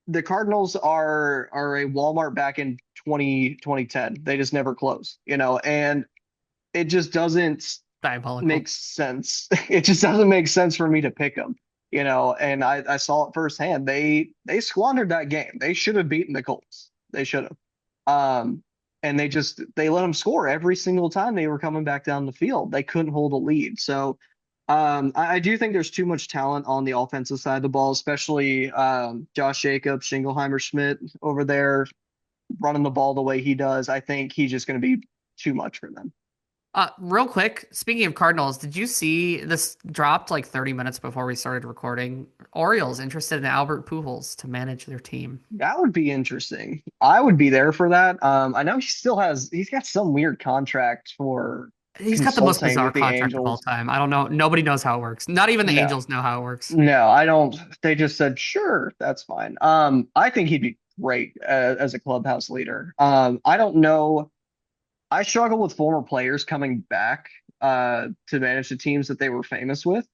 the Cardinals are a Walmart back in 2010. They just never close, and it just doesn't Diabolical. make sense. It just doesn't make sense for me to pick them, and I saw it firsthand. They squandered that game. They should have beaten the Colts. They should have. And they let them score every single time they were coming back down the field. They couldn't hold a lead. So I do think there's too much talent on the offensive side of the ball, especially Josh Jacobs, Schingelheimer Schmidt over there running the ball the way he does. I think he's just going to be too much for them. Real quick, speaking of Cardinals, did you see this dropped like 30 minutes before we started recording? Orioles interested in Albert Pujols to manage their team. That would be interesting. I would be there for that. I know he's got some weird contract for He's got the most consulting bizarre with the contract of all Angels. time. I don't know. Nobody knows how it works. Not even the No, Angels know how it works. no, I don't. They just said, sure, that's fine. I think he'd be great as a clubhouse leader. I don't know. I struggle with former players coming back to manage the teams that they were famous with.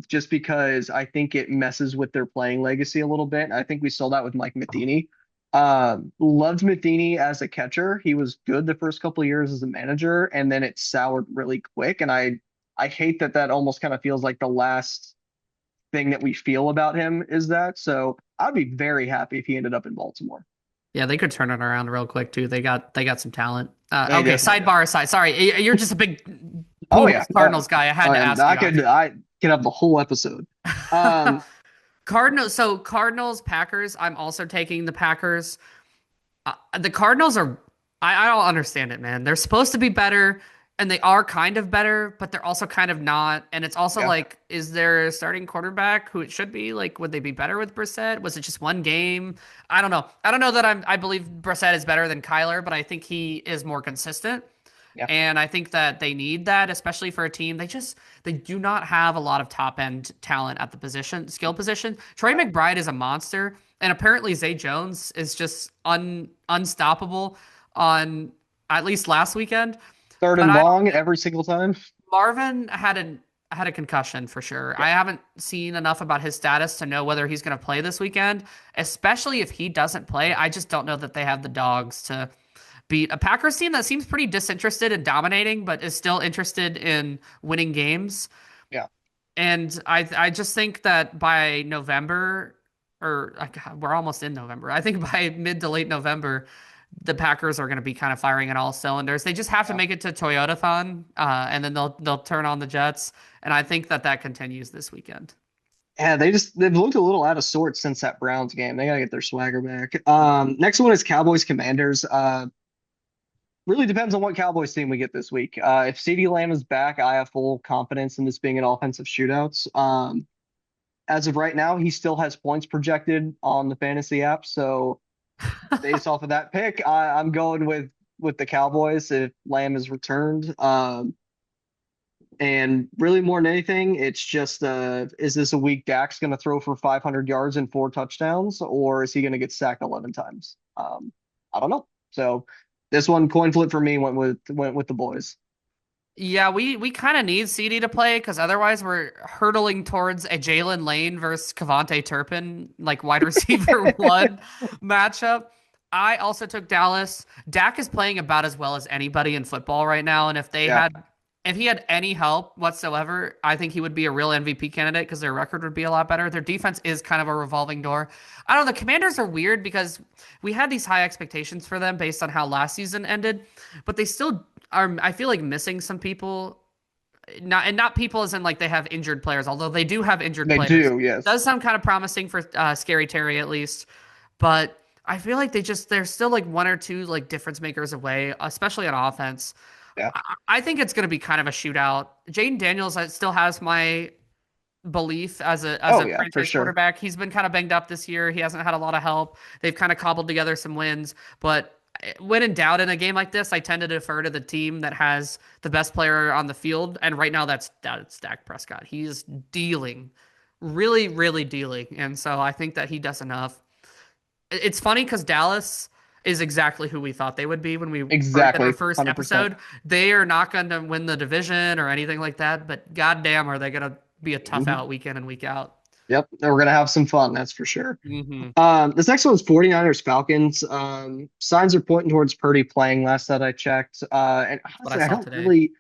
Just because I think it messes with their playing legacy a little bit. I think we saw that with Mike Matheny. Loved Matheny as a catcher. He was good the first couple of years as a manager, and then it soured really quick. And I hate that almost kind of feels like the last thing that we feel about him is that. So I'd be very happy if he ended up in Baltimore. Yeah, they could turn it around real quick too. They got some talent. They Okay, definitely do. sidebar aside. Sorry, you're just a big Oh yeah, Pujols Cardinals guy. I had to and ask you. I could have the whole episode. Um, Cardinals. So Cardinals, Packers. I'm also taking the Packers. The Cardinals are. I don't understand it, man. They're supposed to be better, and they are kind of better, but they're also kind of not. And it's also yeah, like, is there a starting quarterback who it should be? Like, would they be better with Brissett? Was it just one game? I don't know that I believe Brissett is better than Kyler, but I think he is more consistent. Yeah. And I think that they need that, especially for a team. They do not have a lot of top end talent at the skill position. Trey McBride is a monster, and apparently Zay Jones is just unstoppable on at least last weekend. Third But and I long every single time. Marvin had a concussion for sure. Yeah. I haven't seen enough about his status to know whether he's going to play this weekend, especially if he doesn't play. I just don't know that they have the dogs to beat a Packers team that seems pretty disinterested in dominating, but is still interested in winning games. Yeah. And I just think that by November, or we're almost in November. I think by mid to late November, the Packers are going to be kind of firing on all cylinders. They just have to Yeah. make it to Toyotathon, and then they'll turn on the Jets. And I think that that continues this weekend. Yeah, they've looked a little out of sorts since that Browns game. They gotta get their swagger back. Next one is Cowboys Commanders. Really depends on what Cowboys team we get this week. If CeeDee Lamb is back, I have full confidence in this being an offensive shootouts. As of right now, he still has points projected on the fantasy app. So based off of that pick, I'm going with the Cowboys if Lamb is returned. And really more than anything, it's just is this a week Dak's going to throw for 500 yards and 4 touchdowns, or is he going to get sacked 11 times? I don't know. So this one coin flip for me went with the boys. Yeah, we kind of need CD to play because otherwise we're hurtling towards a Jalen Lane versus Cavante Turpin, like wide receiver one matchup. I also took Dallas. Dak is playing about as well as anybody in football right now, and Yeah, if he had any help whatsoever, I think he would be a real MVP candidate because their record would be a lot better. Their defense is kind of a revolving door. I don't know, the Commanders are weird because we had these high expectations for them based on how last season ended, but they still are, I feel like, missing some people. Not people as in like they have injured players, although they do have injured they players. do. Yes. Does sound kind of promising for Scary Terry at least, but I feel like they're still like one or two like difference makers away, especially on offense. Yeah. I think it's going to be kind of a shootout. Jaden Daniels still has my belief as Oh a yeah, for franchise sure. quarterback. He's been kind of banged up this year. He hasn't had a lot of help. They've kind of cobbled together some wins, but when in doubt in a game like this, I tend to defer to the team that has the best player on the field, and right now that's Dak Prescott. He's dealing, really, really dealing, and so I think that he does enough. It's funny because Dallas is exactly who we thought they would be when we first did our Exactly. first 100%. episode. They are not going to win the division or anything like that, but goddamn, are they going to be a tough Mhm. out weekend in week out? Yep. We're gonna have some fun, that's for sure. Hmm. This next one's 49ers Falcons. Signs are pointing towards Purdy playing last that I checked. And What I honestly, I saw don't today.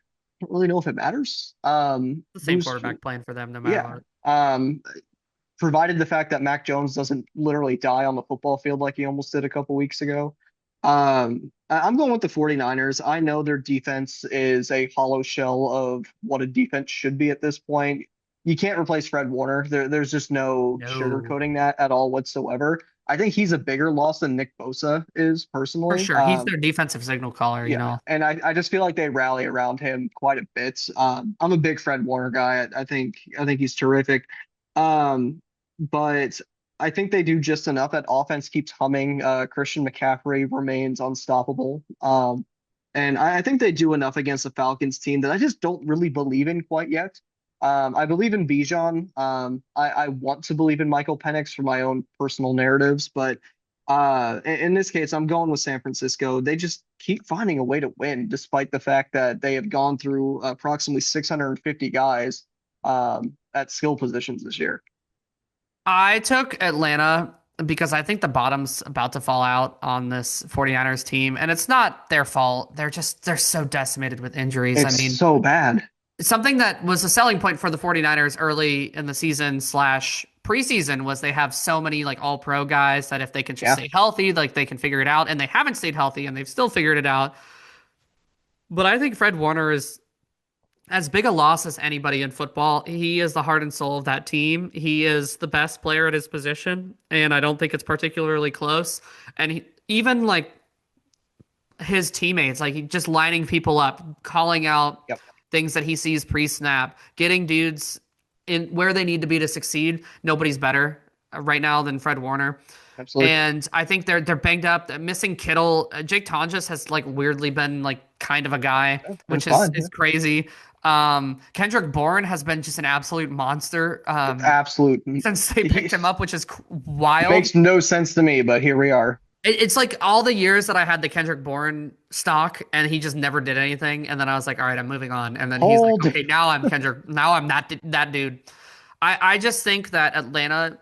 really know if it matters. The same Who's quarterback playing for them no matter yeah. what. Provided the fact that Mac Jones doesn't literally die on the football field like he almost did a couple weeks ago. I'm going with the 49ers. I know their defense is a hollow shell of what a defense should be at this point. You can't replace Fred Warner. There's just no No, sugarcoating that at all whatsoever. I think he's a bigger loss than Nick Bosa is for personally. sure. He's their defensive signal caller, you Yeah, know. and I just feel like they rally around him quite a bit. I'm a big Fred Warner guy. I think he's terrific. But I think they do just enough. That offense keeps humming. Christian McCaffrey remains unstoppable. And I think they do enough against the Falcons team that I just don't really believe in quite yet. I believe in Bijan. I want to believe in Michael Penix for my own personal narratives, but in this case, I'm going with San Francisco. They just keep finding a way to win, despite the fact that they have gone through approximately 650 guys at skill positions this year. I took Atlanta because I think the bottom's about to fall out on this 49ers team, and it's not their fault. They're so decimated with injuries. I It's mean, so bad. something that was a selling point for the 49ers early in the season slash preseason was they have so many like all pro guys that if they can just Yeah, stay healthy, like they can figure it out. And they haven't stayed healthy and they've still figured it out. But I think Fred Warner is as big a loss as anybody in football. He is the heart and soul of that team. He is the best player at his position. And I don't think it's particularly close. And even like his teammates, like he just lining people up, calling out yep, things that he sees pre-snap, getting dudes in where they need to be to succeed. Nobody's better right now than Fred Warner. Absolutely. And I think they're banged up. Missing Kittle, Jake Tonjes has like weirdly been like kind of a guy, Yeah, been which fine. is crazy. Kendrick Bourne has been just an absolute monster Absolute. since they picked He, him up, which is wild. makes no sense to me, but here we are. It's like all the years that I had the Kendrick Bourne stock, and he just never did anything. And then I was like, all right, I'm moving on. And then he's like, Hold. okay, now I'm Kendrick. Now I'm that dude. I just think that Atlanta,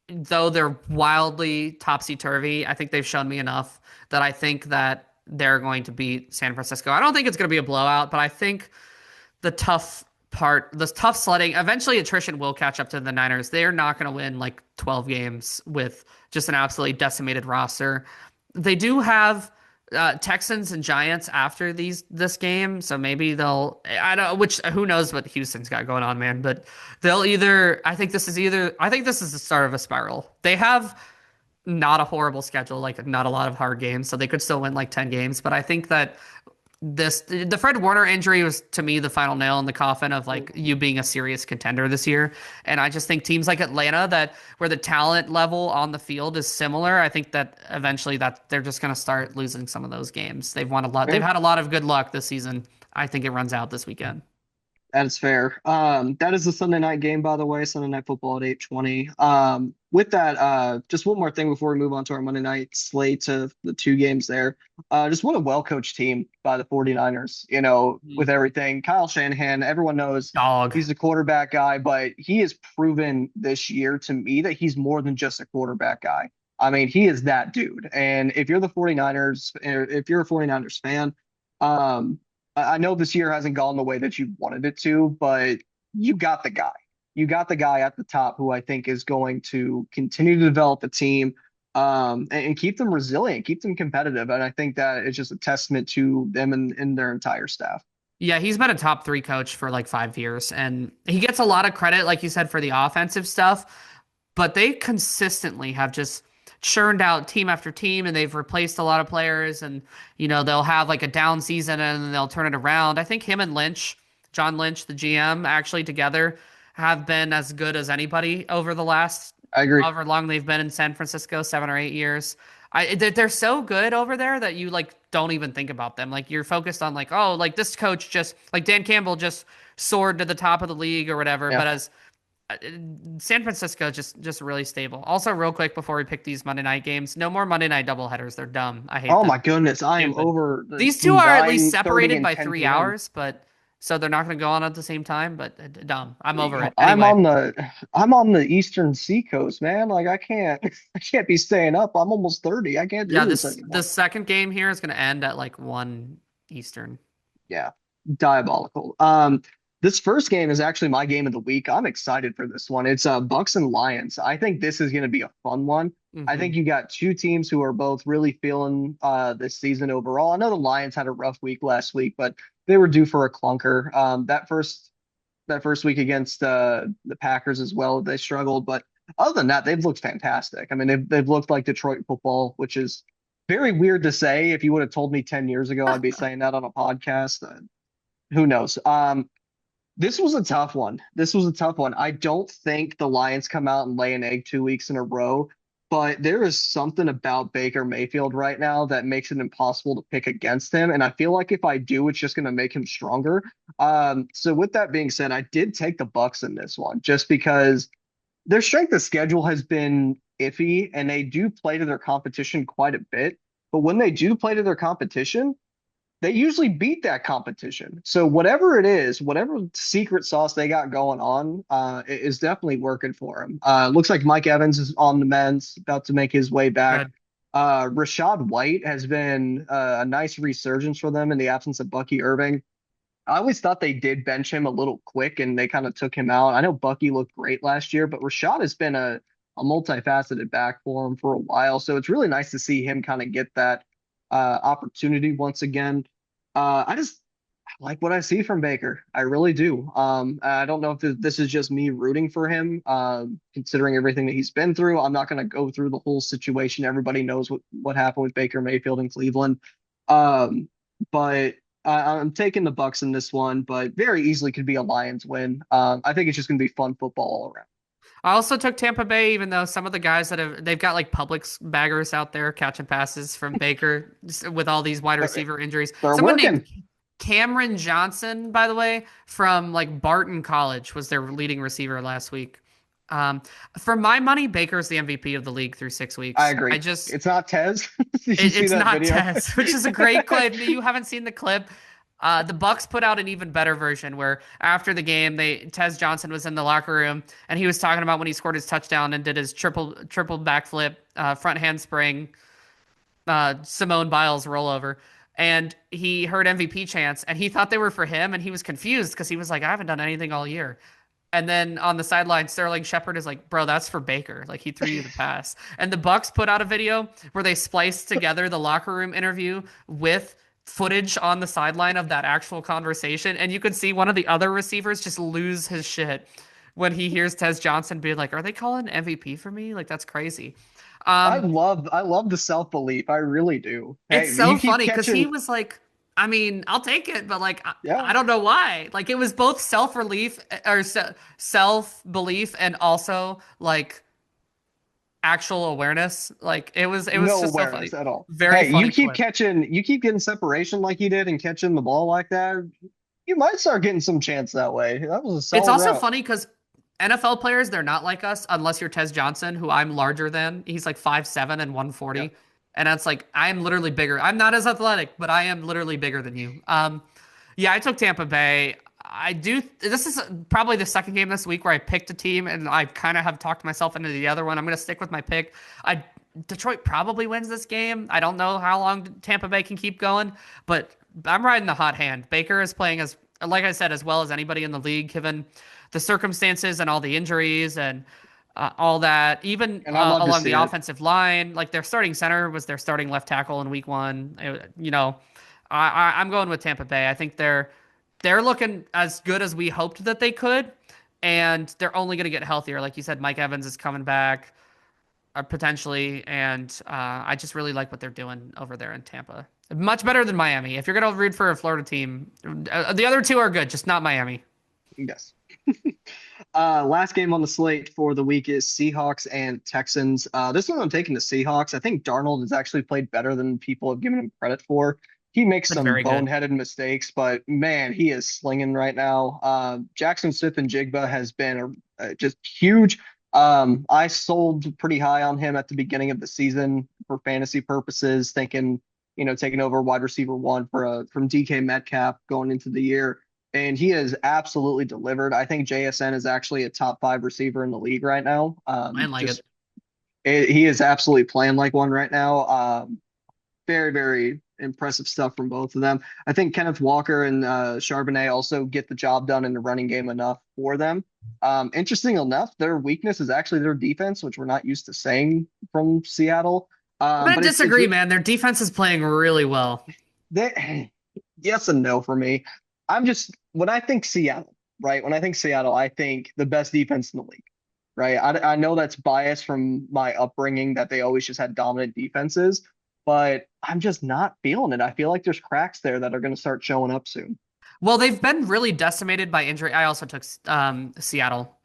though they're wildly topsy-turvy, I think they've shown me enough that I think that they're going to beat San Francisco. I don't think it's going to be a blowout, but I think the tough sledding, eventually attrition will catch up to the Niners. They're not going to win like 12 games with just an absolutely decimated roster. They do have Texans and Giants after this game, so maybe they'll I don't which who knows what Houston's got going on, man, but they'll either I think this is the start of a spiral. They have not a horrible schedule, like not a lot of hard games, so they could still win like 10 games, but I think that the Fred Warner injury was to me the final nail in the coffin of like you being a serious contender this year. And I just think teams like Atlanta that where the talent level on the field is similar, I think that eventually that they're just going to start losing some of those games. They've won a lot. They've Yeah. had a lot of good luck this season. I think it runs out this weekend. That is fair. That is the Sunday night game, by the way, Sunday night football at 8:20. With that, just one more thing before we move on to our Monday night slate of the two games there. Just what a well-coached team by the 49ers, with Mhm. everything. Kyle Shanahan, everyone knows Dog. he's a quarterback guy, but he has proven this year to me that he's more than just a quarterback guy. I mean, he is that dude. And if you're the 49ers, or if you're a 49ers fan, um, I know this year hasn't gone the way that you wanted it to, but you got the guy. You got the guy at the top who I think is going to continue to develop the team and keep them resilient, keep them competitive. And I think that is just a testament to them and their entire staff. Yeah, he's been a top three coach for like 5 years, and he gets a lot of credit, like you said, for the offensive stuff. But they consistently have just churned out team after team, and they've replaced a lot of players. And they'll have like a down season, and then they'll turn it around. I think him and John Lynch, the GM, actually together have been as good as anybody over the last I agree. however long they've been in San Francisco, 7 or 8 years. They're so good over there that you like don't even think about them. Like you're focused on like, oh, like this coach just like Dan Campbell just soared to the top of the league or whatever. Yeah. But as uh, San Francisco just really stable. Also, real quick before we pick these Monday night games, no more Monday night doubleheaders. They're dumb. I hate Oh my them. goodness, I am Stupid. over the These two are at least 9:30 separated and by 10 three p.m. hours, but so they're not going to go on at the same time. But dumb. I'm over it. I'm Anyway, on the I'm on the Eastern Seacoast, man. Like I can't I can't be staying up. I'm almost 30. I can't do yeah, this the anymore. second game here is going to end at like 1 Eastern. Yeah, diabolical. This first game is actually my game of the week. I'm excited for this one. It's Bucks and Lions. I think this is going to be a fun one. I Hmm. think you got two teams who are both really feeling this season overall. I know the Lions had a rough week last week, but they were due for a clunker. That first week against the Packers as well, they struggled. But other than that, they've looked fantastic. I mean, they've looked like Detroit football, which is very weird to say. If you would have told me 10 years ago, I'd be saying that on a podcast. Who knows? This was a tough one. This was a tough one. I don't think the Lions come out and lay an egg 2 weeks in a row, but there is something about Baker Mayfield right now that makes it impossible to pick against him. And I feel like if I do, it's just going to make him stronger. So with that being said, I did take the Bucks in this one just because their strength of schedule has been iffy and they do play to their competition quite a bit. But when they do play to their competition, they usually beat that competition. So whatever it is, whatever secret sauce they got going on, is definitely working for them. Looks like Mike Evans is on the mends, about to make his way back. Good. Rashad White has been a nice resurgence for them in the absence of Bucky Irving. I always thought they did bench him a little quick and they kind of took him out. I know Bucky looked great last year, but Rashad has been a multifaceted back for him for a while. So it's really nice to see him kind of get that opportunity once again. I just like what I see from Baker. I really do. I don't know if this is just me rooting for him, considering everything that he's been through. I'm not going to go through the whole situation. Everybody knows what happened with Baker Mayfield in Cleveland. Um, but I'm taking the Bucks in this one, but very easily could be a Lions win. I think it's just going to be fun football all around. I also took Tampa Bay, even though some of the guys they've got like Publix baggers out there catching passes from Baker just with all these wide They're, receiver injuries. they're Someone named working. Cameron Johnson, by the way, from like Barton College, was their leading receiver last week. Um, for my money, Baker's the MVP of the league through six I weeks. I agree. just It's not Tez. Did you see it's that not video? Tez, which is a great clip. You haven't seen the clip. The Bucks put out an even better version where after the game, Tez Johnson was in the locker room and he was talking about when he scored his touchdown and did his triple backflip, front handspring, Simone Biles rollover. And he heard MVP chants and he thought they were for him and he was confused because he was like, I haven't done anything all year. And then on the sideline, Sterling Shepard is like, "Bro, that's for Baker. Like he threw you the pass." And the Bucks put out a video where they spliced together the locker room interview with footage on the sideline of that actual conversation, and you could see one of the other receivers just lose his shit when he hears Tez Johnson be like, "Are they calling MVP for me? Like that's crazy." Um, I love the self-belief. I really do. it's Hey, so you keep funny because he catching. was like, I mean, I'll take it, but like, Yeah. I don't know why. Like, it was both self-relief or self-belief and also like actual awareness. Like, it was No just so awareness funny. at all. Very Hey, funny clip. you keep getting separation like you did and catching the ball like that. You might start getting some chance that way. That was a It's solid also route. funny because NFL players, they're not like us unless you're Tez Johnson, who I'm larger than. He's like 5'7" and Yeah. 140. And that's like, I'm literally bigger. I'm not as athletic, but I am literally bigger than you. Yeah, I took Tampa Bay. I do. This is probably the second game this week where I picked a team, and I kind of have talked myself into the other one. I'm going to stick with my pick. I Detroit probably wins this game. I don't know how long Tampa Bay can keep going, but I'm riding the hot hand. Baker is playing as, like I said, as well as anybody in the league, given the circumstances and all the injuries and all that. Even And I love to along the see it. offensive line, like their starting center was their starting left tackle in week one. I'm going with Tampa Bay. I think they're looking as good as we hoped that they could, and they're only going to get healthier. Like you said, Mike Evans is coming back potentially, and I just really like what they're doing over there in Tampa. Much better than Miami. If you're going to root for a Florida team, the other two are good, just not Miami. Yes. Last game on the slate for the week is Seahawks and Texans. This one I'm taking the Seahawks. I think Darnold has actually played better than people have given him credit for. He makes Been some very good. boneheaded mistakes, but man, he is slinging right now. Jackson Smith and Jigba has been just huge. I sold pretty high on him at the beginning of the season for fantasy purposes, thinking, taking over wide receiver one from DK Metcalf going into the year, and he has absolutely delivered. I think JSN is actually a top five receiver in the league right now. Playing like it. He is absolutely playing like one right now. Very, very impressive stuff from both of them. I think Kenneth Walker and Charbonnet also get the job done in the running game enough for them. Interesting enough, their weakness is actually their defense, which we're not used to saying from Seattle. I'm going But to it's disagree, man. Their defense is playing really well. they, yes and no for me. When I think Seattle, right? When I think Seattle, I think the best defense in the league, right? I know that's biased from my upbringing that they always just had dominant defenses, but I'm just not feeling it. I feel like there's cracks there that are going to start showing up soon. Well, they've been really decimated by injury. I also took Seattle.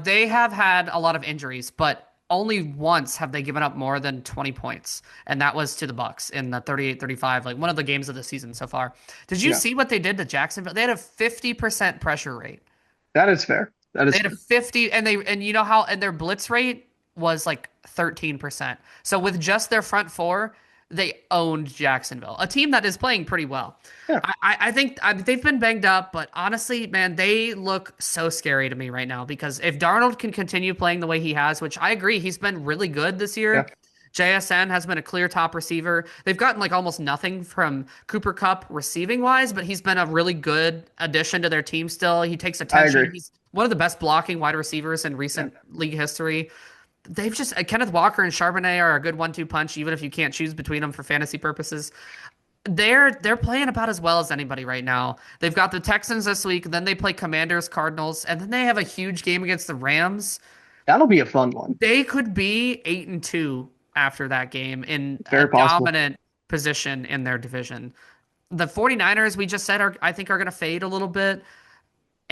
They have had a lot of injuries, but only once have they given up more than 20 points, and that was to the Bucks in the 38-35, like one of the games of the season so far. Did you Yeah, see what they did to Jacksonville? They had a 50% pressure rate. that is fair. That They is had a fair. 50 and you know how and their blitz rate was like 13%. So with just their front four, they owned Jacksonville, a team that is playing pretty well. Yeah, They've been banged up, but honestly, man, they look so scary to me right now because if Darnold can continue playing the way he has, which I agree, he's been really good this yeah, year. JSN has been a clear top receiver. They've gotten like almost nothing from Cooper Kupp receiving wise, but he's been a really good addition to their team still. He takes I agree. attention. He's one of the best blocking wide receivers in Yeah, recent league history. They've just Kenneth Walker and Charbonnet are a good one-two punch, even if you can't choose between them for fantasy purposes. They're playing about as well as anybody right now. They've got the Texans this week, then they play Commanders, Cardinals, and then they have a huge game against the Rams. that'll be a fun one. They could be 8-2 after that game in a Very possible. dominant position in their division. The 49ers we just said are I think are going to fade a little bit.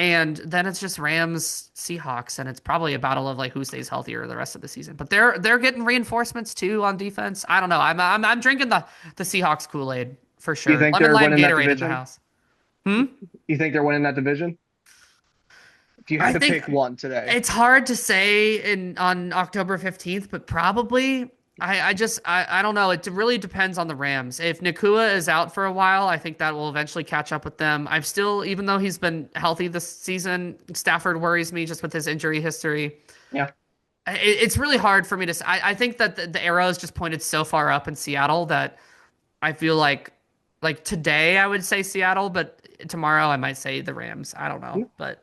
And then it's just Rams, Seahawks, and it's probably a battle of like who stays healthier the rest of the season. But they're getting reinforcements too on defense. I don't know. I'm drinking the Seahawks Kool-Aid for Do you sure. think Lemon they're lime winning that Gatorade in the division? house. Hmm? You think they're winning that division? If you I had to think pick one today, it's hard to say in on October 15th, but probably I don't know. It really depends on the Rams. If Nakua is out for a while, I think that will eventually catch up with them. I'm still, even though he's been healthy this season, Stafford worries me just with his injury history. yeah. It's really hard for me to. I think that the arrow is just pointed so far up in Seattle that I feel like today I would say Seattle, but tomorrow I might say the Rams. I don't know, but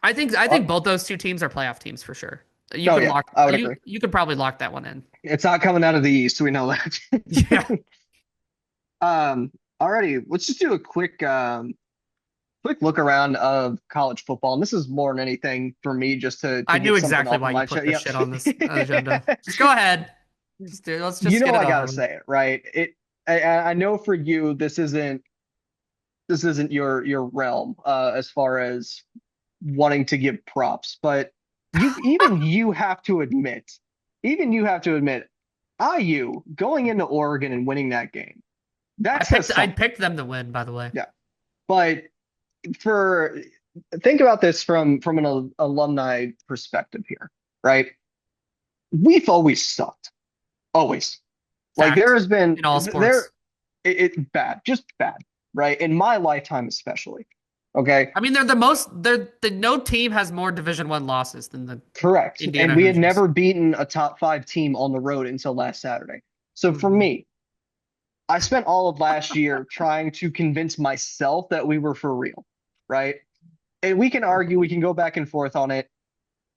I think Oh, both those two teams are playoff teams for sure. You oh could yeah, lock I would you agree. you could probably lock that one in. It's not coming out of the East, we know that. Yeah, Um, Alrighty, let's just do a quick look around of college football, and this is more than anything for me just to I knew get something exactly off of why you my put chest. this shit on this agenda. Yep. Just go ahead. Let's You just know get it I over gotta with. say it, right? I know for you this isn't your realm as far as wanting to give props, but you have to admit, IU going into Oregon and winning that game, that says I something. picked them to win, by the way. Yeah. But for think about this from an alumni perspective here, right? We've always sucked. Always. Like there Fact has been in all there sports. it bad, just bad, right? In my lifetime especially. Okay? I mean, they're the most. No team has more Division One losses than the Correct. And Indiana we had Hoosiers. never beaten a top 5 team on the road until last Saturday. So for Mhm. me, I spent all of last year trying to convince myself that we were for real, right? And we can argue, we can go back and forth on it.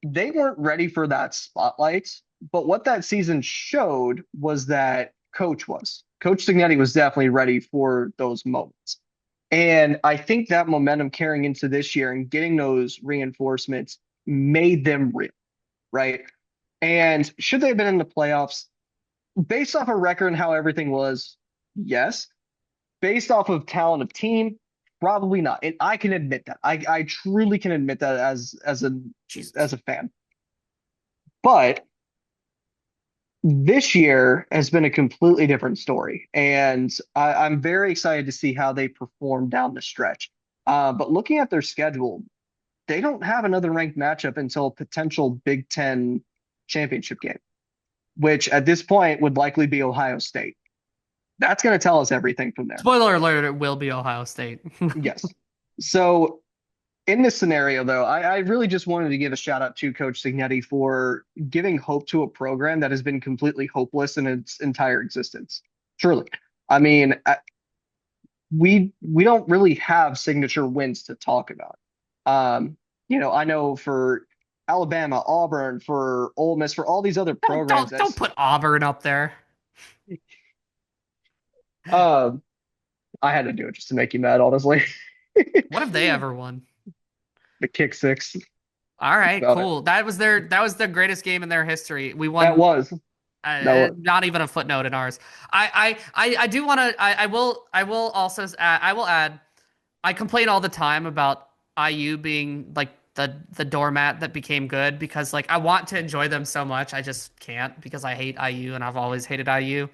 They weren't ready for that spotlight, but what that season showed was that Coach was. Coach Signetti was definitely ready for those moments. And I think that momentum carrying into this year and getting those reinforcements made them real, right? And should they have been in the playoffs? Based off a record and how everything was, yes. Based off of talent of team, probably not. And I can admit that. I truly can admit that as Jesus. a fan. But this year has been a completely different story, and I'm very excited to see how they perform down the stretch. But looking at their schedule, they don't have another ranked matchup until a potential Big Ten championship game, which at this point would likely be Ohio State. That's going to tell us everything from there. Spoiler alert, it will be Ohio State. Yes. So in this scenario, though, I really just wanted to give a shout out to Coach Signetti for giving hope to a program that has been completely hopeless in its entire existence. Truly. I mean, we don't really have signature wins to talk about. I know for Alabama, Auburn, for Ole Miss, for all these other Don't programs, don't don't that's put Auburn up there. um, I had to do it just to make you mad, honestly. What have they ever won? The kick six, All that's right, about it. cool. That was the greatest game in their history. We That won. was that was Not even a footnote in ours. I do want to. I will also. I will add. I complain all the time about IU being like the doormat that became good because like I want to enjoy them so much. I just can't because I hate IU and I've always hated IU.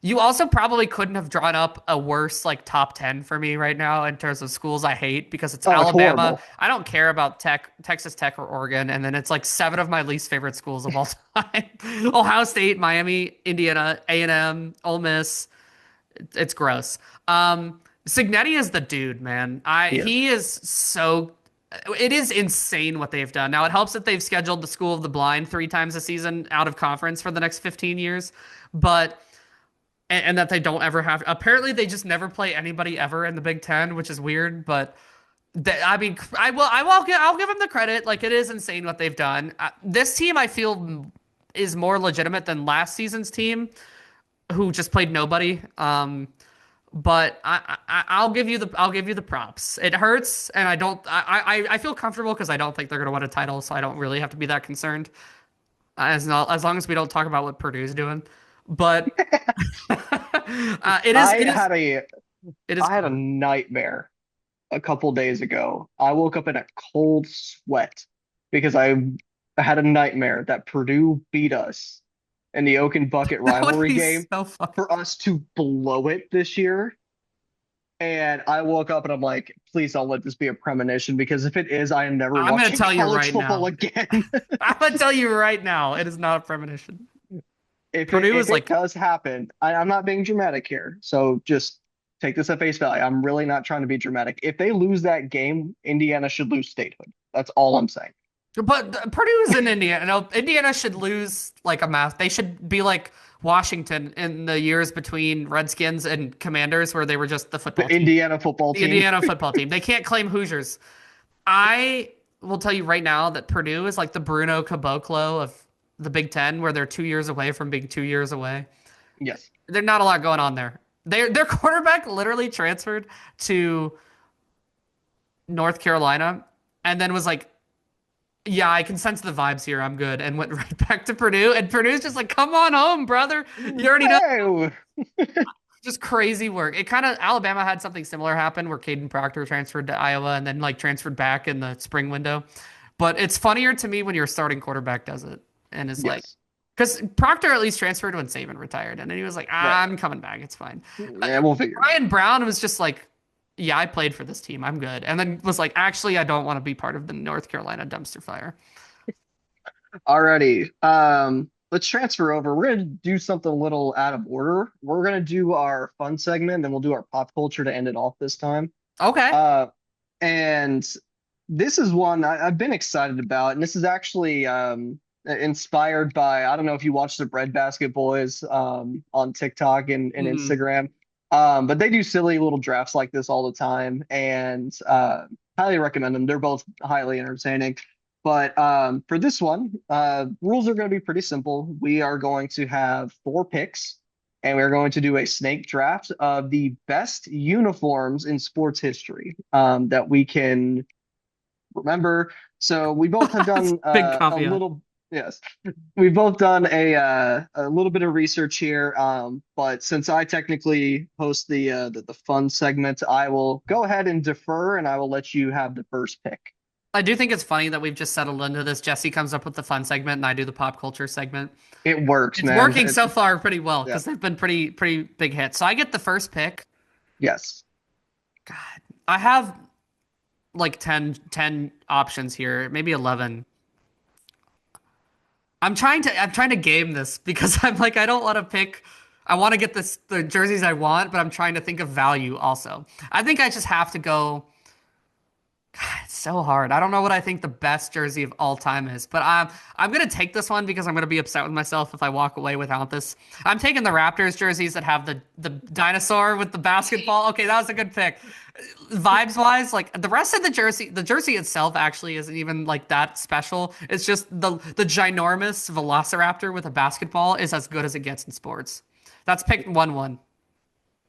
You also probably couldn't have drawn up a worse like top 10 for me right now in terms of schools I hate because it's oh, it's Alabama. horrible. I don't care about Texas Tech or Oregon. And then it's like seven of my least favorite schools of all time. Ohio State, Miami, Indiana, A&M, Ole Miss. It's gross. Signetti is the dude, man. He is. He is so it is insane what they've done. Now it helps that they've scheduled the School of the Blind 3 times a season out of conference for the next 15 years, but and that they don't ever have. Apparently, they just never play anybody ever in the Big Ten, which is weird. But I mean, I'll give them the credit. Like it is insane what they've done. This team, I feel, is more legitimate than last season's team, who just played nobody. But I'll give you the props. It hurts, and I feel comfortable because I don't think they're gonna win a title, so I don't really have to be that concerned. As long as we don't talk about what Purdue's doing, but I it is had a it is I had a cool. nightmare a couple days ago, I woke up in a cold sweat because I had a nightmare that Purdue beat us in the Oak and Bucket That would rivalry be game so fun. for us to blow it this year. And I woke up and I'm like, please don't let this be a premonition because if it is, I am never I'm gonna watching tell you college right football now. again. I'm gonna tell you right now, it is not a premonition. If it Purdue if is it like, does happen, I'm not being dramatic here. So just take this at face value. I'm really not trying to be dramatic. If they lose that game, Indiana should lose statehood. That's all I'm saying. but Purdue is in Indiana. No, Indiana should lose like a math. They should be like Washington in the years between Redskins and Commanders, where they were just the football The team, Indiana football the team. Indiana football team. They can't claim Hoosiers. I will tell you right now that Purdue is like the Bruno Caboclo of the Big Ten, where they're 2 years away from being 2 years away. Yes. There's not a lot going on there. Their quarterback literally transferred to North Carolina and then was like, "Yeah, I can sense the vibes here. I'm good," and went right back to Purdue. And Purdue's just like, "Come on home, brother. You already know." Hey, Just crazy work. It kind of Alabama had something similar happen where Caden Proctor transferred to Iowa and then like transferred back in the spring window. But it's funnier to me when your starting quarterback does it and is like, yes. because Proctor at least transferred when Saban retired, and then he was like, Right. "I'm coming back. It's fine." Yeah, we'll figure it out. Ryan Brown was just like, "Yeah, I played for this team. I'm good," and then was like, "Actually, I don't want to be part of the North Carolina dumpster fire." Alrighty. Let's transfer over. We're gonna do something a little out of order. We're gonna do our fun segment, then we'll do our pop culture to end it off this time. Okay. Uh, and this is one I've been excited about, and this is actually inspired by I don't know if you watch the Breadbasket Boys on TikTok and Hmm. Instagram, but they do silly little drafts like this all the time, and highly recommend them. They're both highly entertaining. But for this one, rules are going to be pretty simple. We are going to have four picks, and we're going to do a snake draft of the best uniforms in sports history that we can remember. So we both have done Big a caveat. little, yes, we've both done a little bit of research here. But since I technically host the fun segment, I will go ahead and defer, and I will let you have the first pick. I do think it's funny that we've just settled into this. Jesse comes up with the fun segment and I do the pop culture segment. It works, It's man. working so far pretty well Yeah, because they've been pretty big hits. So I get the first pick. yes. God, I have like ten options here, maybe 11. I'm trying to game this because I'm like I don't want to pick. I want to get the jerseys I want, but I'm trying to think of value also. I think I just have to go. It's so hard. I don't know what I think the best jersey of all time is, but I'm gonna take this one because I'm gonna be upset with myself if I walk away without this. I'm taking the Raptors jerseys that have the dinosaur with the basketball. Okay, that was a good pick. Vibes wise, like the rest of the jersey itself actually isn't even like that special. It's just the ginormous Velociraptor with a basketball is as good as it gets in sports. That's pick 1-1.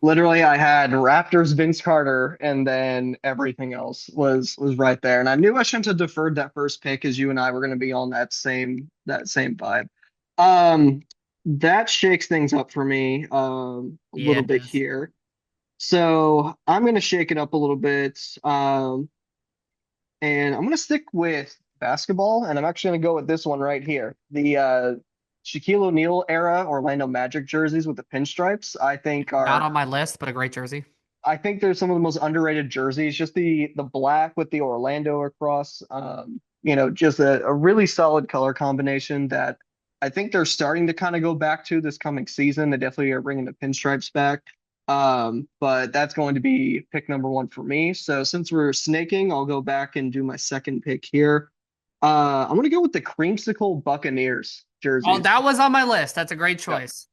Literally, I had Raptors, Vince Carter, and then everything else was right there. And I knew I shouldn't have deferred that first pick, as you and I were going to be on that same vibe. Um, that shakes things up for me a Yeah, little it bit does. here. So I'm going to shake it up a little bit, and I'm going to stick with basketball, and I'm actually going to go with this one right here. The Shaquille O'Neal era Orlando Magic jerseys with the pinstripes, I think Not are on my list, but a great jersey. I think they're some of the most underrated jerseys. Just the black with the Orlando across, just a really solid color combination that I think they're starting to kind of go back to this coming season. They definitely are bringing the pinstripes back. But that's going to be pick number one for me. So since we're snaking, I'll go back and do my second pick here. I'm going to go with the Creamsicle Buccaneers Oh, jerseys. that was on my list. That's a great Yep. choice.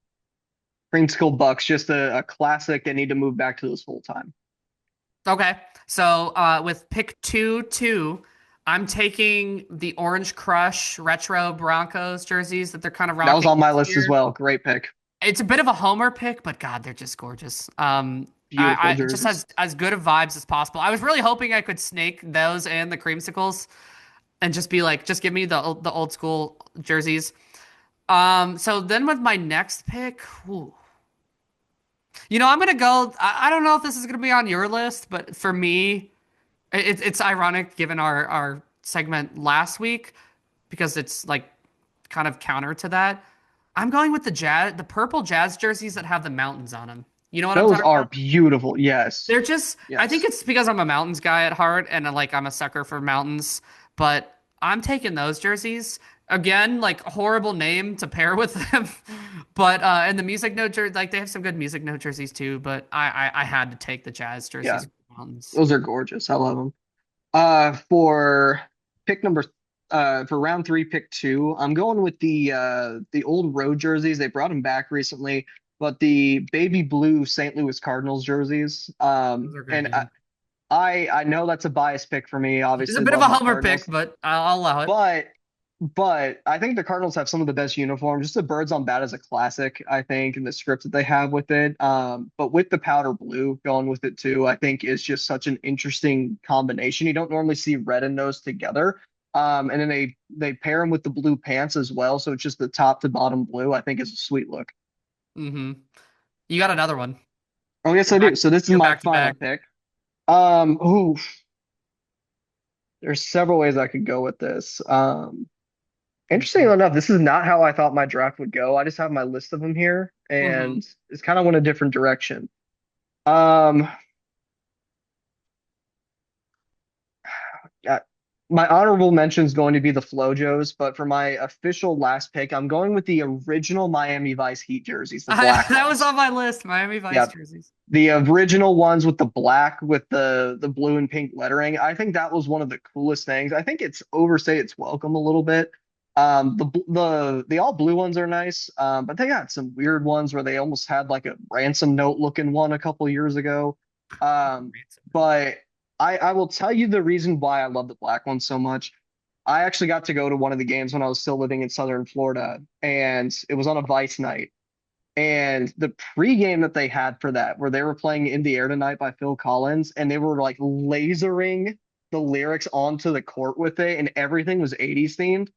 Creamsicle Bucks, just a classic. They need to move back to those full time. Okay. So with pick 2-2, I'm taking the Orange Crush retro Broncos jerseys that they're kind of That was rocking on my this list as year. well. Great pick. It's a bit of a homer pick, but God, they're just gorgeous. Beautiful I just jerseys. as good of vibes as possible. I was really hoping I could snake those and the creamsicles and just be like, just give me the old school jerseys. So then with my next pick, whew, I'm gonna go. I don't know if this is gonna be on your list, but for me. It's ironic given our segment last week because it's like kind of counter to that. I'm going with the purple Jazz jerseys that have the mountains on them. You know what I'm Those talking are about? beautiful. Yes. They're just, I think Yes. it's because I'm a mountains guy at heart and like I'm a sucker for mountains, but I'm taking those jerseys. Again, like horrible name to pair with them. But and the music note jersey, like they have some good music note jerseys too, but I had to take the Jazz Yeah. jerseys with the mountains. Those are gorgeous. I love them. For pick number for round three, pick two, I'm going with the old road jerseys. They brought them back recently, but the baby blue St. Louis Cardinals jerseys. Those are And good, yeah. I know that's a biased pick for me. It is a Obviously, bit of love a my homer pick, Cardinals, but I'll allow it. but I think the Cardinals have some of the best uniforms. Just the birds on bat is a classic, I think, and the script that they have with it. But with the powder blue going with it too, I think is just such an interesting combination. You don't normally see red and those together. And then they pair them with the blue pants as well, so it's just the top to bottom blue. I think is a sweet look. Hmm. You got another one. Oh yes, You're I back. do. So this is You're my back to final back. pick. Ooh, there's several ways I could go with this. Interesting Mhm. enough, this is not how I thought my draft would go. I just have my list of them here, Mhm. and it's kind of went a different direction. Um, yeah, my honorable mention is going to be the FloJos, but for my official last pick, I'm going with the original Miami Vice Heat jerseys, the black That was ones. on my list. Miami Vice Yeah, jerseys. the original ones with the black with the blue and pink lettering. I think that was one of the coolest things. I think it's overstayed its welcome a little bit. The all blue ones are nice, but they got some weird ones where they almost had like a ransom note looking one a couple years ago. Um, but I will tell you the reason why I love the black ones so much. I actually got to go to one of the games when I was still living in Southern Florida, and it was on a Vice night. And the pregame that they had for that, where they were playing In the Air Tonight by Phil Collins, and they were like lasering the lyrics onto the court with it, and everything was 80s themed.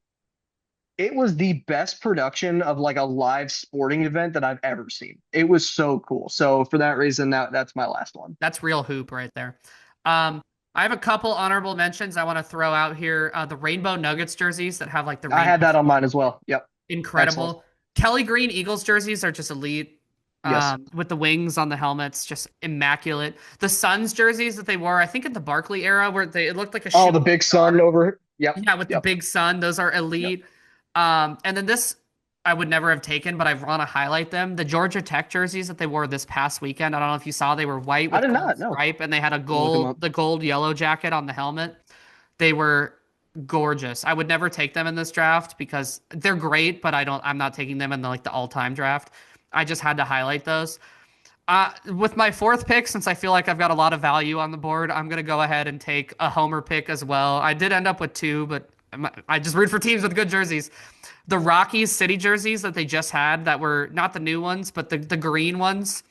It was the best production of like a live sporting event that I've ever seen. It was so cool. So for that reason, that's my last one. That's real hoop right there. Um, I have a couple honorable mentions I want to throw out here. The Rainbow Nuggets jerseys that have like the I had rainbow that on mine sparkle. as well. Yep. Excellent. Incredible. Kelly Green Eagles jerseys are just elite. Yes. With the wings on the helmets, just immaculate. The Suns jerseys that they wore, I think in the Barkley era, where it looked like a Oh, the shooting big star. sun over. Yep. Yeah, with the Yep. big sun, those are Yep. elite. And then this I would never have taken, but I want to highlight them. The Georgia Tech jerseys that they wore this past weekend. I don't know if you saw, they were white I with did gold not. No. stripe, and they had a I'll look them gold, up. the gold yellow jacket on the helmet. They were gorgeous. I would never take them in this draft because they're great, but I'm not taking them in the all-time draft. I just had to highlight those. With my fourth pick, since I feel like I've got a lot of value on the board, I'm going to go ahead and take a homer pick as well. I did end up with two, but I just root for teams with good jerseys. The Rockies city jerseys that they just had that were not the new ones, but the green ones.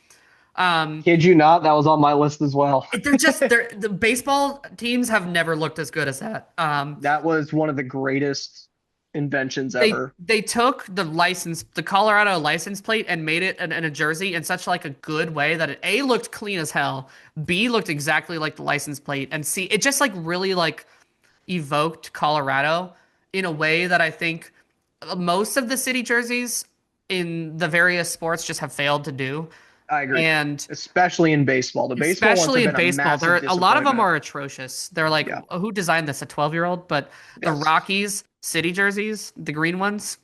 Um, Kid you not, that was on my list as well. the baseball teams have never looked as good as that. That was one of the greatest inventions They ever. they took the Colorado license plate and made it in a jersey in such like a good way that it A looked clean as hell, B looked exactly like the license plate, and C it just like really like evoked Colorado in a way that I think most of the city jerseys in the various sports just have failed to do. I agree. And Especially in baseball. The baseball ones especially have in been a baseball, massive a lot of them disappointment. are atrocious. They're like, Yeah. who designed this? A 12-year-old? But the Yes. Rockies city jerseys, the green ones,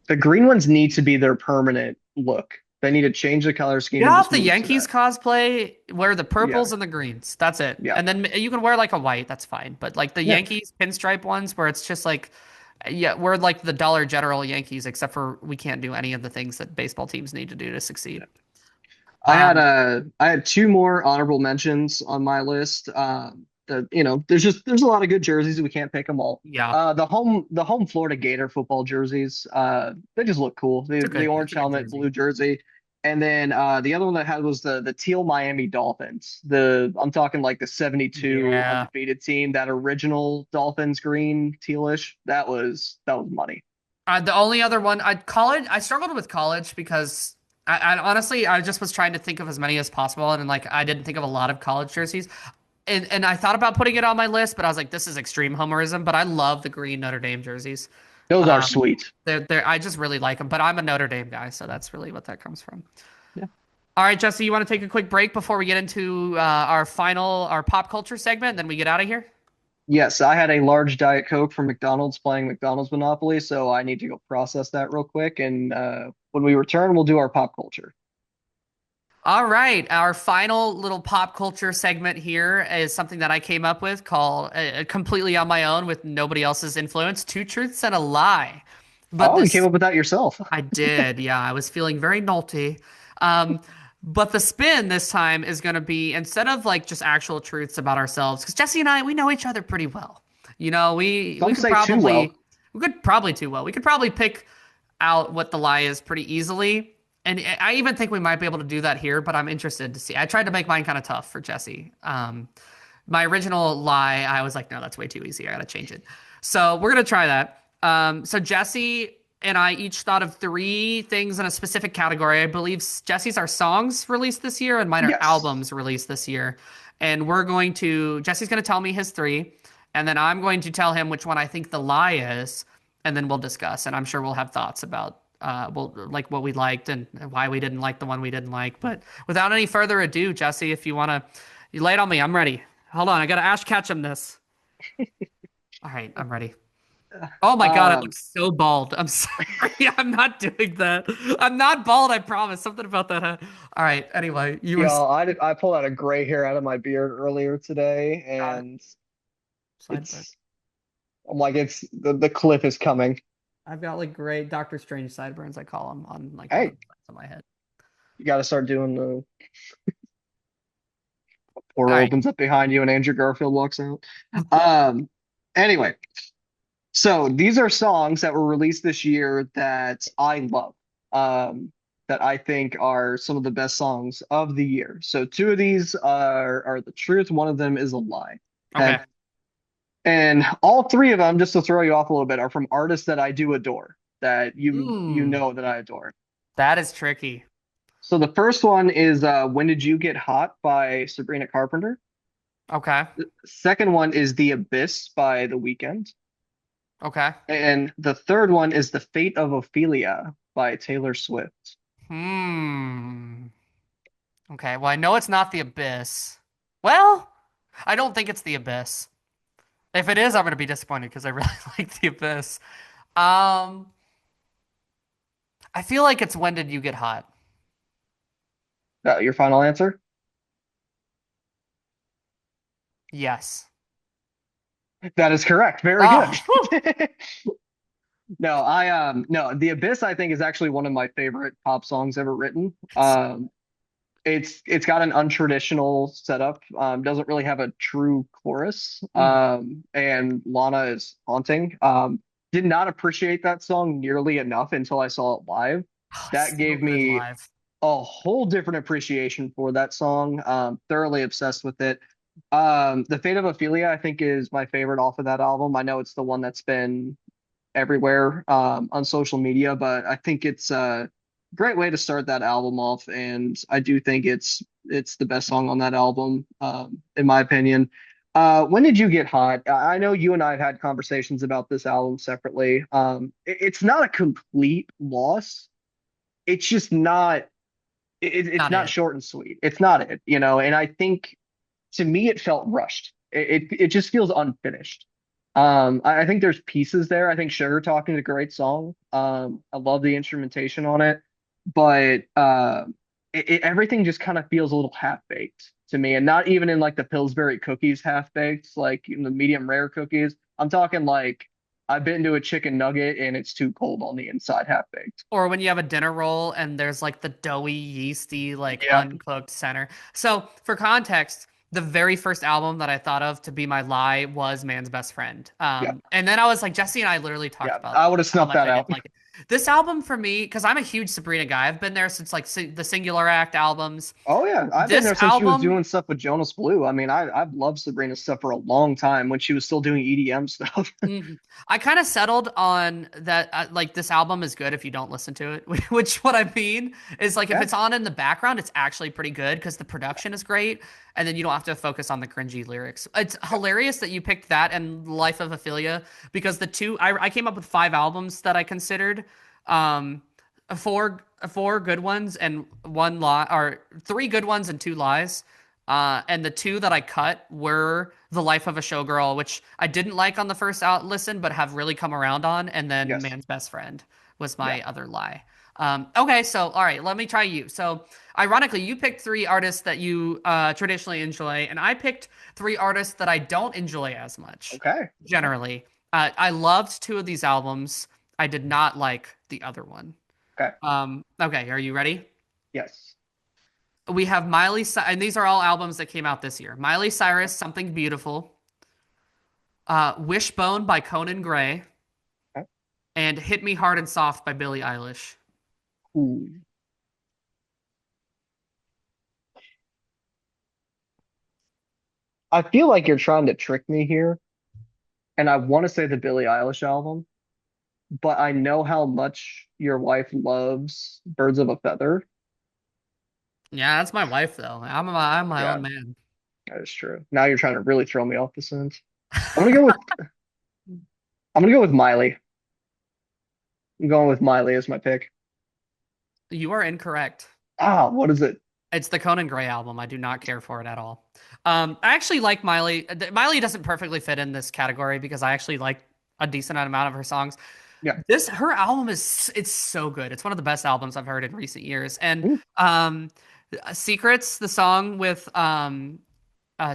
The green ones need to be their permanent look. They need to change the color scheme get and off just the move to Yankees that. cosplay, wear the Yeah. purples and the greens. That's it. Yeah. And then you can wear like a white, that's fine. But like the Yeah. Yankees pinstripe ones where it's just like, yeah, we're like the Dollar General Yankees, except for we can't do any of the things that baseball teams need to do to succeed. Um, I had two more honorable mentions on my list. There's a lot of good jerseys. We can't pick them all. yeah, The home Florida Gator football jerseys, they just look cool. The it's orange a good helmet, jersey. blue jersey, and then the other one that had was the teal Miami Dolphins. I'm talking like the 72 Yeah. undefeated team, that original Dolphins green tealish. That was money. The only other one, I struggled with college because I honestly, I just was trying to think of as many as possible. And like, I didn't think of a lot of college jerseys. and I thought about putting it on my list, but I was like, this is extreme homerism. But I love the green Notre Dame jerseys. Those are Um, sweet. they're I just really like them. But I'm a Notre Dame guy, so that's really what that comes from. Yeah. All right, Jesse, you want to take a quick break before we get into our pop culture segment, and then we get out of here? Yes, I had a large Diet Coke from McDonald's playing McDonald's Monopoly, so I need to go process that real quick. And when we return, we'll do our pop culture. All right, our final little pop culture segment here is something that I came up with called completely on my own with nobody else's influence, Two Truths and a Lie. But Oh, you came this up with that yourself. I did, yeah, I was feeling very naughty. Um, but the spin this time is going to be instead of like just actual truths about ourselves, because Jesse and I, we know each other pretty well. You know, Some say too well. we could probably too well. We could probably pick out what the lie is pretty easily. And I even think we might be able to do that here, but I'm interested to see. I tried to make mine kind of tough for Jesse. My original lie, I was like, no, that's way too easy. I got to change it. So we're going to try that. So Jesse and I each thought of three things in a specific category. I believe Jesse's are songs released this year, and mine are Yes. albums released this year. And Jesse's going to tell me his three, and then I'm going to tell him which one I think the lie is, and then we'll discuss. And I'm sure we'll have thoughts about like what we liked and why we didn't like the one we didn't like. But without any further ado, Jesse, if you want to, you lay it on me. I'm ready. Hold on, I got to Ash Ketchum this. All right, I'm ready. Oh my God, I look Um, so bald. I'm sorry. I'm not doing that. I'm not bald, I promise. Something about that. All right, anyway, you were I pulled out a gray hair out of my beard earlier today, got it. and Sideburn. it's I'm like it's the cliff is coming. I've got like gray Doctor Strange sideburns, I call them, on like one of Hey, the sides of my head. you got to start doing the All portal right. opens up behind you and Andrew Garfield walks out. Um, anyway, so these are songs that were released this year that I love, that I think are some of the best songs of the year. So two of these are the truth. One of them is a lie. Okay. Okay. And all three of them, just to throw you off a little bit, are from artists that I do adore, that you Hmm. know that I adore. That is tricky. So the first one is "When Did You Get Hot" by Sabrina Carpenter. Okay. Second one is "The Abyss" by The Weeknd. Okay. And the third one is "The Fate of Ophelia" by Taylor Swift. Hmm. Okay. Well, I know it's not the Abyss. Well, I don't think it's the Abyss. If it is, I'm gonna be disappointed because I really like the Abyss. Um, I feel like it's When Did You Get Hot? Your final answer? Yes. That is correct. Very good. Oh, whew. No, no, "The Abyss" I think is actually one of my favorite pop songs ever written. It's It's got an untraditional setup. Doesn't really have a true chorus. mm, And Lana is haunting. Did not appreciate that song nearly enough until I saw it live. oh, That it's so gave good me live. a whole different appreciation for that song. Thoroughly obsessed with it. "The Fate of Ophelia" I think is my favorite off of that album. I know it's the one that's been everywhere on social media, but I think it's a great way to start that album off, and I do think it's the best song on that album, in my opinion. "When Did You Get Hot?" I know you and I have had conversations about this album separately. It's not a complete loss. It's just not. It's Not not it. short and sweet. It's not it, and I think to me it felt rushed. It just feels unfinished. I think there's pieces there. I think Sugar Talking is a great song. I love the instrumentation on it, but everything just kind of feels a little half-baked to me, and not even in like the Pillsbury cookies half-baked, like in the medium rare cookies. I'm talking like I've been to a chicken nugget and it's too cold on the inside, half-baked. Or when you have a dinner roll and there's like the doughy, yeasty, like Yep. uncooked center. So, for context, the very first album that I thought of to be my lie was Man's Best Friend. Yep. And then I was like, Jesse and I literally talked Yep. about I would have how snuffed much that I didn't out. like it. This album for me, because I'm a huge Sabrina guy, I've been there since like the Singular Act albums. Oh yeah, I've been This there since she was album doing stuff with Jonas Blue. I mean, I've loved Sabrina's stuff for a long time when she was still doing EDM stuff. Mhm. I kind of settled on that, like this album is good if you don't listen to it. Which what I mean is like if Yeah, it's on in the background, it's actually pretty good because the production is great. and then you don't have to focus on the cringy lyrics. It's hilarious that you picked that and Life of Ophelia because the two I came up with five albums that I considered. Um, four good ones and one lie, or three good ones and two lies. And the two that I cut were The Life of a Showgirl, which I didn't like on the first out listen, but have really come around on, and then Yes. Man's Best Friend was Yeah. my other lie. Okay, so all right, let me try you. So, ironically, you picked three artists that you traditionally enjoy, and I picked three artists that I don't enjoy as much, Okay. Okay. generally. I loved two of these albums. I did not like the other one. Okay. Okay, are you ready? Yes. We have and these are all albums that came out this year. Miley Cyrus, Something Beautiful, Wishbone by Conan Gray, Okay. and Hit Me Hard and Soft by Billie Eilish. Ooh. I feel like you're trying to trick me here, and I want to say the Billie Eilish album, but I know how much your wife loves Birds of a Feather. Yeah, that's my wife though. I'm my Yeah, own man. that is true. Now you're trying to really throw me off the scent. I'm gonna go with I'm gonna go with Miley. I'm going with Miley as my pick. You are incorrect. Ah, what is it? It's the Conan Gray album. I do not care for it at all. I actually like Miley. Miley doesn't perfectly fit in this category because I actually like a decent amount of her songs. Yeah. This her album is it's so good. It's one of the best albums I've heard in recent years. And Ooh, Secrets, the song with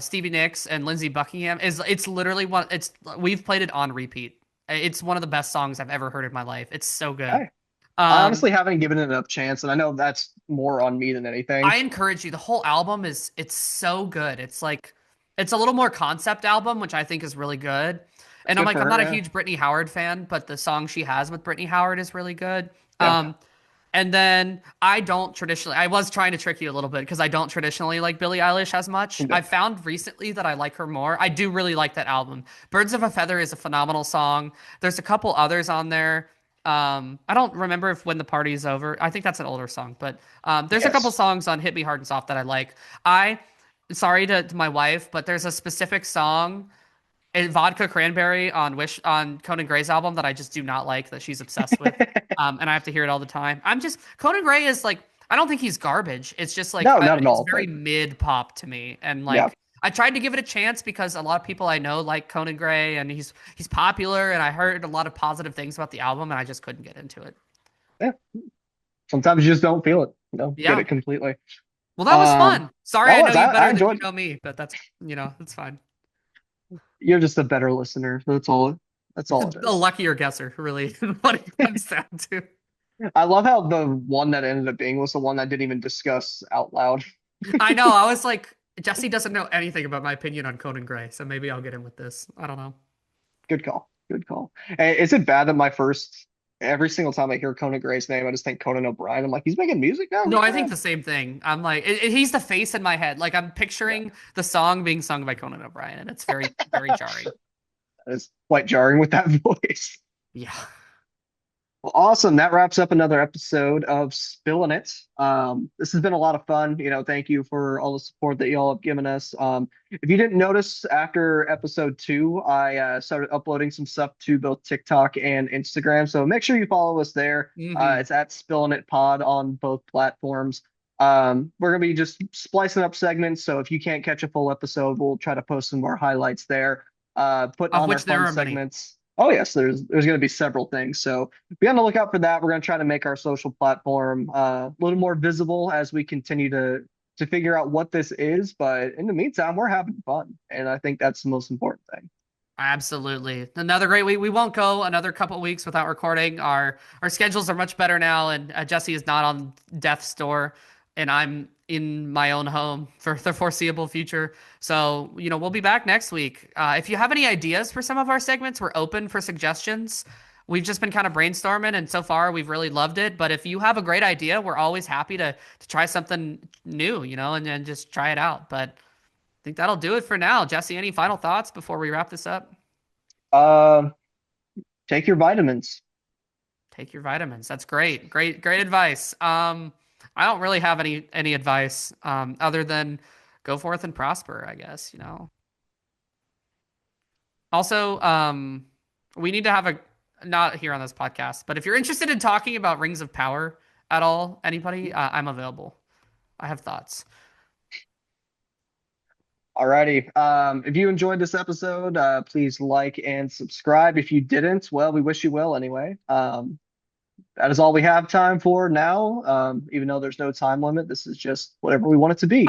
Stevie Nicks and Lindsey Buckingham is it's literally one it's we've played it on repeat. It's one of the best songs I've ever heard in my life. It's so good. okay. I Um honestly haven't given it enough chance, and I know that's more on me than I anything. encourage you. The whole album is it's so good. It's like it's a little more concept album, which I think is really good. And Good for I'm her, not a yeah. huge Brittany Howard fan, but the song she has with Brittany Howard is really good. Yeah. Um, and then I don't traditionally, I was trying to trick you a little bit because I don't traditionally like Billie Eilish as much. Yeah. I found recently that I like her more. I do really like that album. Birds of a Feather is a phenomenal song. There's a couple others on there. I don't remember if When the Party is Over. I think that's an older song, but there's a couple Yes. songs on Hit Me Hard and Soft that I like. I, sorry to my wife, but there's a specific song Vodka Cranberry on Wish on Conan Gray's album that I just do not like that she's obsessed with. And I have to hear it all the time. I'm just Conan Gray is like I don't think he's garbage. It's just like No, not at it's all. very But mid pop to me. And yeah, like I tried to give it a chance because a lot of people I know like Conan Gray and he's popular and I heard a lot of positive things about the album and I just couldn't get into it. yeah. Sometimes you just don't feel it. Get Yeah. it completely. Well, that was Um, fun. Sorry, that I know was you I better than you enjoyed. know me, but that's fine. You're just a better listener. That's all. That's all it A is. luckier guesser, really, what it comes down to. I love how the one that ended up being was the one I didn't even discuss out loud. I know. I was like, Jesse doesn't know anything about my opinion on Conan Gray, so maybe I'll get him with this. I don't know. Good call. Good call. Hey, is it bad that my first every single time I hear Conan Gray's name, I just think Conan O'Brien? I'm like, he's making music now? No, Who's I think that? the same thing. I'm like, he's the face in my head. Like I'm Yeah, picturing the song being sung by Conan O'Brien, and it's very, very jarring. that is quite jarring with that voice. Yeah. Well, awesome. That wraps up another episode of Spillin' It. This has been a lot of fun. Thank you for all the support that y'all have given us. If you didn't notice, after episode 2, I started uploading some stuff to both TikTok and Instagram. So make sure you follow us there. Hmm. It's at Spillin' It Pod on both platforms. We're gonna be just splicing up segments. So if you can't catch a full episode, we'll try to post some more highlights there. Putting Of on our which there fun are many. segments. Oh yes, there's going to be several things. So be on the lookout for that. We're going to try to make our social platform a little more visible as we continue to figure out what this is. But in the meantime, we're having fun, and I think that's the most important thing. Absolutely. Another great week. We won't go another couple weeks without recording. Our schedules are much better now, and Jesse is not on death's door, and I'm in my own home for the foreseeable future. So, we'll be back next week. If you have any ideas for some of our segments, we're open for suggestions. We've just been kind of brainstorming, and so far we've really loved it. But if you have a great idea, we're always happy to try something new, and just try it out. But think that'll do it for now. Jesse, any final thoughts before we wrap this up? Uh, take your vitamins. Take your vitamins. That's great. Great advice. I don't really have any advice other than go forth and prosper, I guess, you know. Also, we need to have a not here on this podcast, but if you're interested in talking about Rings of Power at all, anybody, I'm available. I have thoughts. Alrighty. If you enjoyed this episode, please like and subscribe. If you didn't, well, we wish you well anyway. That is all we have time for now. Even though there's no time limit, this is just whatever we want it to be.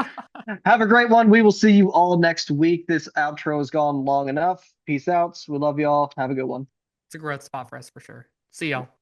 Have a great one. We will see you all next week. This outro has gone long enough. Peace out. We love y'all. Have a good one. It's a growth spot for us for sure. See y'all.